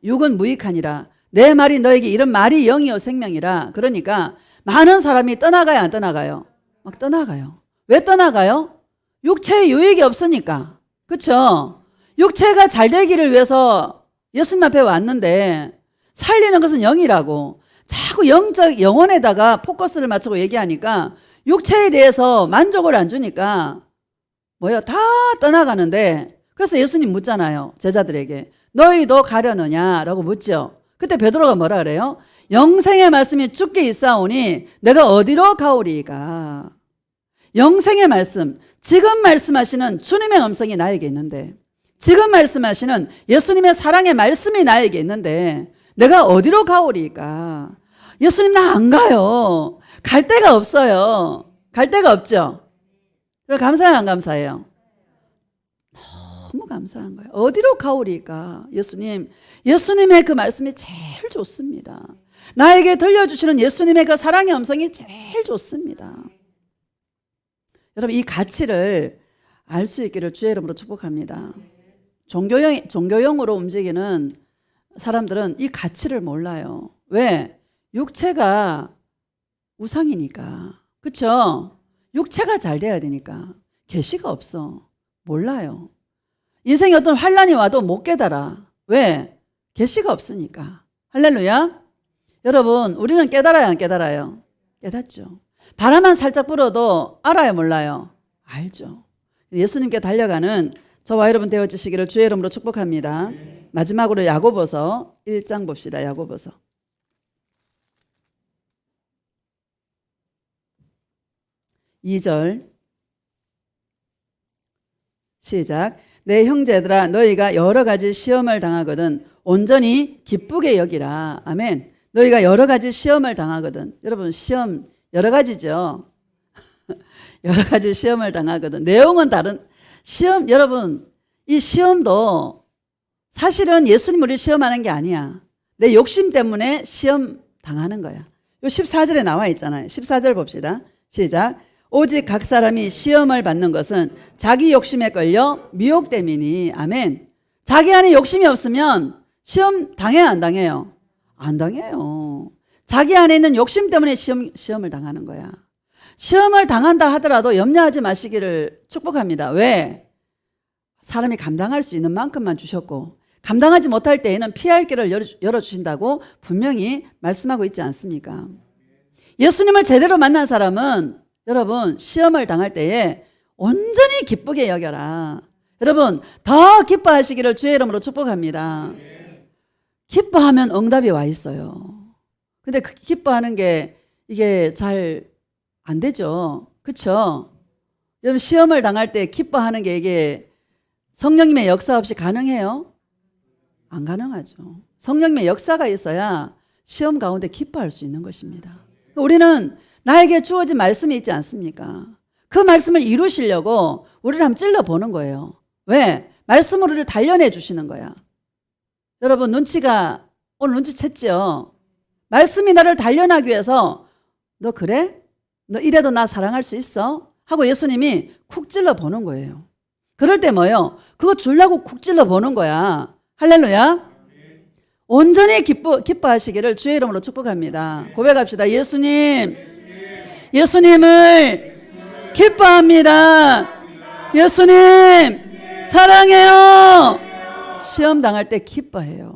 육은 무익하니라. 내 말이 너에게 이런 말이 영이요 생명이라. 그러니까 많은 사람이 떠나가요, 안 떠나가요? 막 떠나가요. 왜 떠나가요? 육체에 유익이 없으니까. 그렇죠? 육체가 잘 되기를 위해서 예수님 앞에 왔는데 살리는 것은 영이라고 자꾸 영혼에다가 포커스를 맞추고 얘기하니까 육체에 대해서 만족을 안 주니까 다 떠나가는데 그래서 예수님 묻잖아요. 제자들에게 너희도 가려느냐라고 묻죠. 그때 베드로가 뭐라 그래요? 영생의 말씀이 주께 있사오니 내가 어디로 가오리이까. 영생의 말씀, 지금 말씀하시는 주님의 음성이 나에게 있는데 지금 말씀하시는 예수님의 사랑의 말씀이 나에게 있는데 내가 어디로 가오리이까. 예수님 나 안 가요. 갈 데가 없어요. 갈 데가 없죠. 감사해요, 안 감사해요? 너무 감사한 거예요. 어디로 가오리까? 예수님의 그 말씀이 제일 좋습니다. 나에게 들려주시는 예수님의 그 사랑의 음성이 제일 좋습니다. 여러분 이 가치를 알 수 있기를 주의 이름으로 축복합니다. 종교형으로 움직이는 사람들은 이 가치를 몰라요. 왜? 육체가 우상이니까. 그렇죠? 육체가 잘 돼야 되니까. 계시가 없어. 몰라요. 인생에 어떤 환란이 와도 못 깨달아. 왜? 계시가 없으니까. 할렐루야. 여러분 우리는 깨달아요, 안 깨달아요? 깨닫죠. 바람만 살짝 불어도 알아요, 몰라요? 알죠. 예수님께 달려가는 저와 여러분 되어지시기를 주의 이름으로 축복합니다. 마지막으로 야고보서 1장 봅시다. 야고보서 2절 시작. 내 형제들아 너희가 여러 가지 시험을 당하거든 온전히 기쁘게 여기라. 아멘. 너희가 여러 가지 시험을 당하거든. 여러분 시험 여러 가지죠. 여러 가지 시험을 당하거든. 내용은 시험, 여러분, 이 시험도 사실은 예수님 우리를 시험하는 게 아니야. 내 욕심 때문에 시험 당하는 거야. 요 14절에 나와 있잖아요. 14절 봅시다. 시작. 오직 각 사람이 시험을 받는 것은 자기 욕심에 끌려 미혹됨이니. 아멘. 자기 안에 욕심이 없으면 시험 당해요, 안 당해요? 안 당해요. 자기 안에 있는 욕심 때문에 시험을 당하는 거야. 시험을 당한다 하더라도 염려하지 마시기를 축복합니다. 왜? 사람이 감당할 수 있는 만큼만 주셨고 감당하지 못할 때에는 피할 길을 열어주신다고 분명히 말씀하고 있지 않습니까? 예수님을 제대로 만난 사람은 여러분 시험을 당할 때에 온전히 기쁘게 여겨라. 여러분 더 기뻐하시기를 주의 이름으로 축복합니다. 기뻐하면 응답이 와 있어요. 근데 그 기뻐하는 게 이게 잘 안 되죠. 그렇죠? 여러분 시험을 당할 때 기뻐하는 게 이게 성령님의 역사 없이 가능해요? 안 가능하죠. 성령님의 역사가 있어야 시험 가운데 기뻐할 수 있는 것입니다. 우리는 나에게 주어진 말씀이 있지 않습니까? 그 말씀을 이루시려고 우리를 한번 찔러보는 거예요. 왜? 말씀으로 우리를 단련해 주시는 거야. 여러분 오늘 눈치챘죠? 말씀이 나를 단련하기 위해서 너 그래? 너 이래도 나 사랑할 수 있어? 하고 예수님이 쿡 찔러보는 거예요. 그럴 때 뭐예요? 그거 주려고 쿡 찔러보는 거야. 할렐루야. 온전히 기뻐하시기를 주의 이름으로 축복합니다. 고백합시다. 예수님을 기뻐합니다. 예수님 사랑해요. 시험 당할 때 기뻐해요.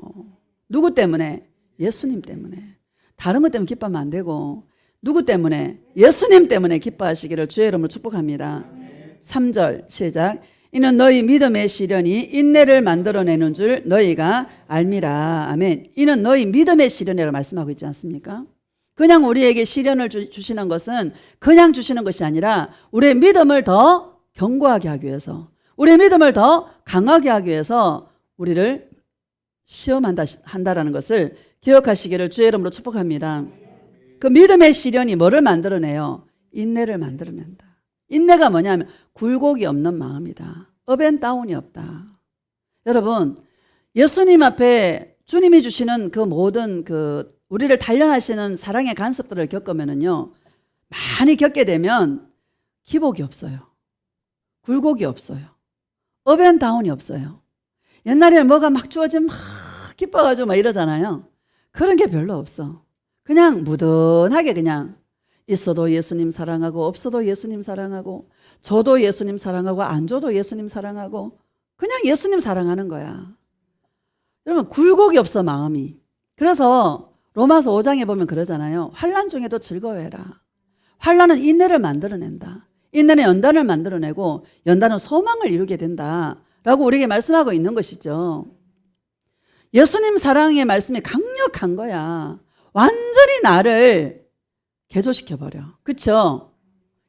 누구 때문에? 예수님 때문에. 다른 것 때문에 기뻐하면 안 되고 누구 때문에? 예수님 때문에 기뻐하시기를 주의 이름으로 축복합니다. 3절 시작. 이는 너희 믿음의 시련이 인내를 만들어내는 줄 너희가 알미라. 아멘. 이는 너희 믿음의 시련이라고 말씀하고 있지 않습니까? 그냥 우리에게 시련을 주시는 것은 그냥 주시는 것이 아니라 우리의 믿음을 더 견고하게 하기 위해서 우리의 믿음을 더 강하게 하기 위해서 우리를 시험한다라는 것을 기억하시기를 주의 이름으로 축복합니다. 그 믿음의 시련이 뭐를 만들어내요? 인내를 만들어낸다. 인내가 뭐냐면 굴곡이 없는 마음이다. 업앤다운이 없다. 여러분 예수님 앞에 주님이 주시는 그 모든 그 우리를 단련하시는 사랑의 간섭들을 겪으면은요 많이 겪게 되면 기복이 없어요. 굴곡이 없어요. 업앤다운이 없어요. 옛날에는 뭐가 막 주어지면 막 기뻐가지고 막 이러잖아요. 그런 게 별로 없어. 그냥 무던하게 그냥 있어도 예수님 사랑하고 없어도 예수님 사랑하고 줘도 예수님 사랑하고 안 줘도 예수님 사랑하고 그냥 예수님 사랑하는 거야. 여러분 굴곡이 없어 마음이. 그래서 로마서 5장에 보면 그러잖아요. 환난 중에도 즐거워해라. 환난은 인내를 만들어낸다. 인내는 연단을 만들어내고 연단은 소망을 이루게 된다라고 우리에게 말씀하고 있는 것이죠. 예수님 사랑의 말씀이 강력한 거야. 완전히 나를 개조시켜버려. 그렇죠?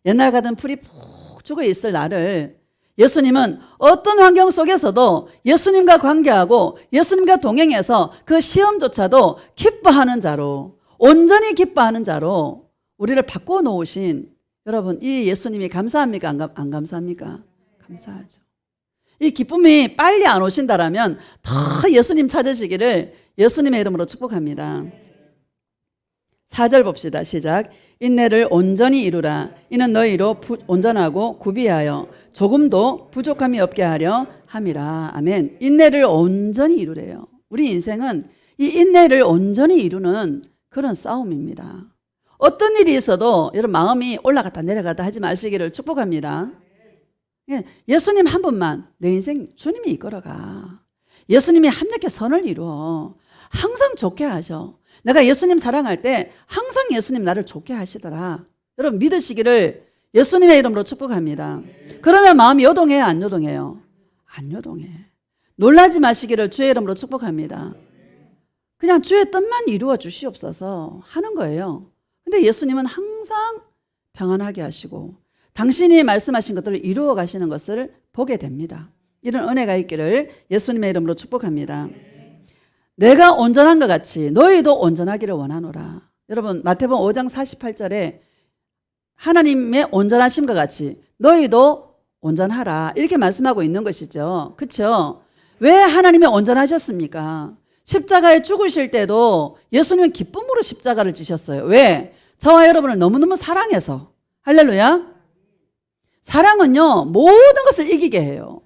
옛날 같은 풀이 푹 죽어 있을 나를 예수님은 어떤 환경 속에서도 예수님과 관계하고 예수님과 동행해서 그 시험조차도 기뻐하는 자로 온전히 기뻐하는 자로 우리를 바꿔놓으신 여러분 이 예수님이 감사합니까? 안 감사합니까? 감사하죠. 이 기쁨이 빨리 안 오신다라면 더 예수님 찾으시기를 예수님의 이름으로 축복합니다. 4절 봅시다. 시작. 인내를 온전히 이루라. 이는 너희로 온전하고 구비하여 조금도 부족함이 없게 하려 함이라. 아멘. 인내를 온전히 이루래요. 우리 인생은 이 인내를 온전히 이루는 그런 싸움입니다. 어떤 일이 있어도 여러분 마음이 올라갔다 내려갔다 하지 마시기를 축복합니다. 예수님 한 분만 내 인생 주님이 이끌어가. 예수님이 합력해 선을 이루어. 항상 좋게 하셔. 내가 예수님 사랑할 때 항상 예수님 나를 좋게 하시더라. 여러분 믿으시기를 예수님의 이름으로 축복합니다. 그러면 마음이 요동해요? 안 요동해요? 안 요동해. 놀라지 마시기를 주의 이름으로 축복합니다. 그냥 주의 뜻만 이루어 주시옵소서 하는 거예요. 근데 예수님은 항상 평안하게 하시고 당신이 말씀하신 것들을 이루어 가시는 것을 보게 됩니다. 이런 은혜가 있기를 예수님의 이름으로 축복합니다. 내가 온전한 것 같이 너희도 온전하기를 원하노라. 여러분 마태복음 5장 48절에 하나님의 온전하심과 같이 너희도 온전하라 이렇게 말씀하고 있는 것이죠. 그렇죠? 왜 하나님이 온전하셨습니까? 십자가에 죽으실 때도 예수님은 기쁨으로 십자가를 지셨어요. 왜? 저와 여러분을 너무너무 사랑해서. 할렐루야. 사랑은요 모든 것을 이기게 해요.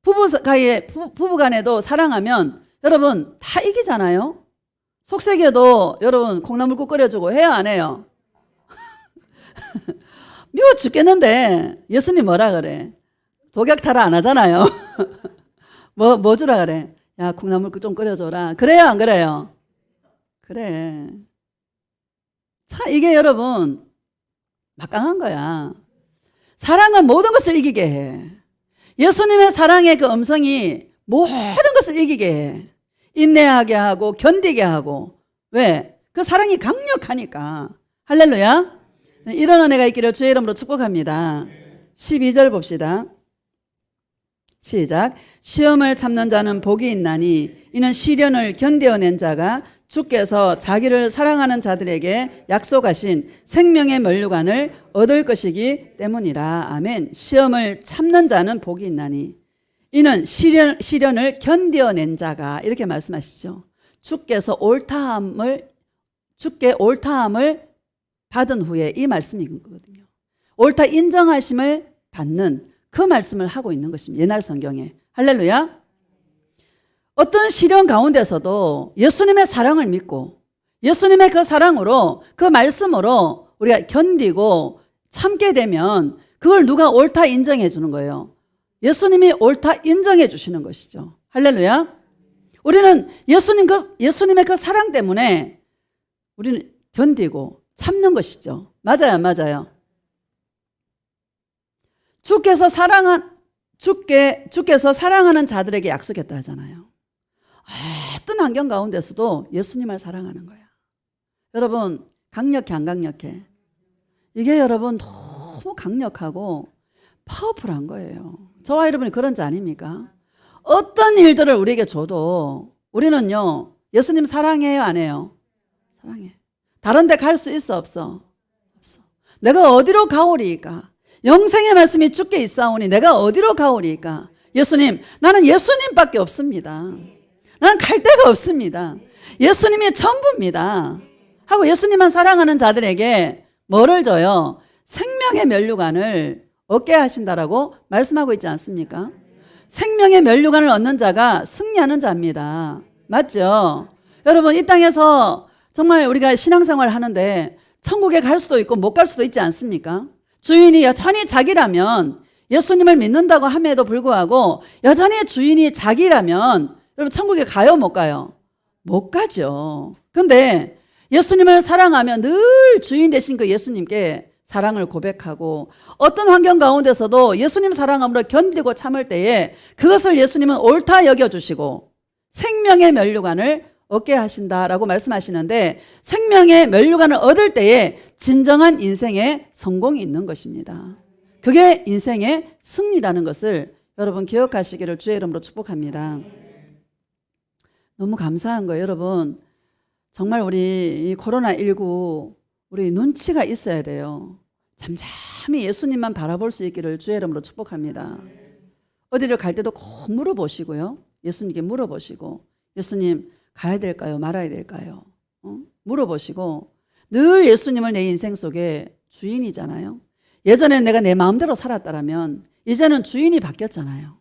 부부간에도 사랑하면 여러분 다 이기잖아요. 속세계도 여러분 콩나물국 끓여주고 해요 안 해요? 미워 죽겠는데 예수님 뭐라 그래? 독약타라 안 하잖아요. 뭐 주라 그래? 야 콩나물국 좀 끓여줘라. 그래요 안 그래요? 그래. 참 이게 여러분 막강한 거야. 사랑은 모든 것을 이기게 해. 예수님의 사랑의 그 음성이 모든 것을 이기게 해. 인내하게 하고 견디게 하고. 왜? 그 사랑이 강력하니까. 할렐루야. 이런 은혜가 있기를 주의 이름으로 축복합니다. 12절 봅시다. 시작. 시험을 참는 자는 복이 있나니 이는 시련을 견뎌낸 자가 주께서 자기를 사랑하는 자들에게 약속하신 생명의 면류관을 얻을 것이기 때문이라. 아멘. 시험을 참는 자는 복이 있나니 이는 시련을 견뎌낸 자가 이렇게 말씀하시죠. 주께 옳다함을 받은 후에 이 말씀이거든요. 옳다 인정하심을 받는 그 말씀을 하고 있는 것입니다. 옛날 성경에. 할렐루야. 어떤 시련 가운데서도 예수님의 사랑을 믿고 예수님의 그 사랑으로 그 말씀으로 우리가 견디고 참게 되면 그걸 누가 옳다 인정해 주는 거예요. 예수님이 옳다 인정해 주시는 것이죠. 할렐루야. 우리는 예수님의 그 사랑 때문에 우리는 견디고 참는 것이죠. 맞아요, 안 맞아요? 주께서 사랑하는 자들에게 약속했다 하잖아요. 어떤 환경 가운데서도 예수님을 사랑하는 거야. 여러분 강력해 안 강력해? 이게 여러분 너무 강력하고 파워풀한 거예요. 저와 여러분이 그런 자 아닙니까? 어떤 일들을 우리에게 줘도 우리는요 예수님 사랑해요 안 해요? 사랑해. 다른 데 갈 수 있어 없어? 없어. 내가 어디로 가오리이까? 영생의 말씀이 주께 있사오니 내가 어디로 가오리이까? 예수님, 나는 예수님밖에 없습니다. 나는 갈 데가 없습니다. 예수님이 전부입니다. 하고 예수님만 사랑하는 자들에게 뭐를 줘요? 생명의 면류관을 얻게 하신다라고 말씀하고 있지 않습니까? 생명의 면류관을 얻는 자가 승리하는 자입니다. 맞죠? 여러분 이 땅에서 정말 우리가 신앙생활을 하는데 천국에 갈 수도 있고 못 갈 수도 있지 않습니까? 주인이 여전히 자기라면 예수님을 믿는다고 함에도 불구하고 여전히 주인이 자기라면 여러분 천국에 가요 못 가요? 못 가죠. 그런데 예수님을 사랑하면 늘 주인 되신 그 예수님께 사랑을 고백하고 어떤 환경 가운데서도 예수님 사랑함으로 견디고 참을 때에 그것을 예수님은 옳다 여겨주시고 생명의 면류관을 얻게 하신다라고 말씀하시는데 생명의 면류관을 얻을 때에 진정한 인생의 성공이 있는 것입니다. 그게 인생의 승리라는 것을 여러분 기억하시기를 주의 이름으로 축복합니다. 너무 감사한 거예요. 여러분 정말 우리 이 코로나19 우리 눈치가 있어야 돼요. 잠잠히 예수님만 바라볼 수 있기를 주의 이름으로 축복합니다. 어디를 갈 때도 꼭 물어보시고요. 예수님께 물어보시고 예수님 가야 될까요? 말아야 될까요? 물어보시고 늘 예수님을 내 인생 속에 주인이잖아요. 예전엔 내가 내 마음대로 살았다면 이제는 주인이 바뀌었잖아요.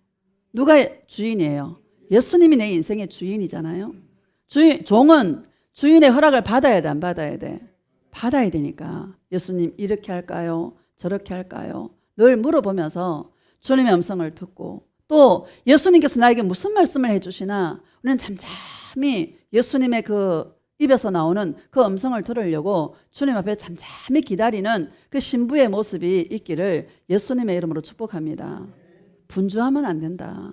누가 주인이에요? 예수님이 내 인생의 주인이잖아요. 종은 주인의 허락을 받아야 돼, 안 받아야 돼? 받아야 되니까 예수님 이렇게 할까요? 저렇게 할까요? 늘 물어보면서 주님의 음성을 듣고 또 예수님께서 나에게 무슨 말씀을 해주시나 우리는 잠잠히 예수님의 그 입에서 나오는 그 음성을 들으려고 주님 앞에 잠잠히 기다리는 그 신부의 모습이 있기를 예수님의 이름으로 축복합니다. 분주하면 안 된다.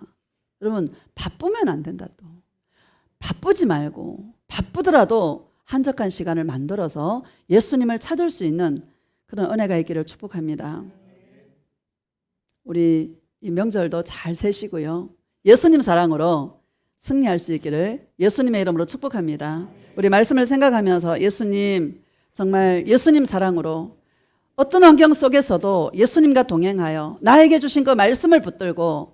여러분 바쁘면 안 된다. 또 바쁘지 말고 바쁘더라도 한적한 시간을 만들어서 예수님을 찾을 수 있는 그런 은혜가 있기를 축복합니다. 우리 이 명절도 잘 세시고요. 예수님 사랑으로 승리할 수 있기를 예수님의 이름으로 축복합니다. 우리 말씀을 생각하면서 예수님 정말 예수님 사랑으로 어떤 환경 속에서도 예수님과 동행하여 나에게 주신 그 말씀을 붙들고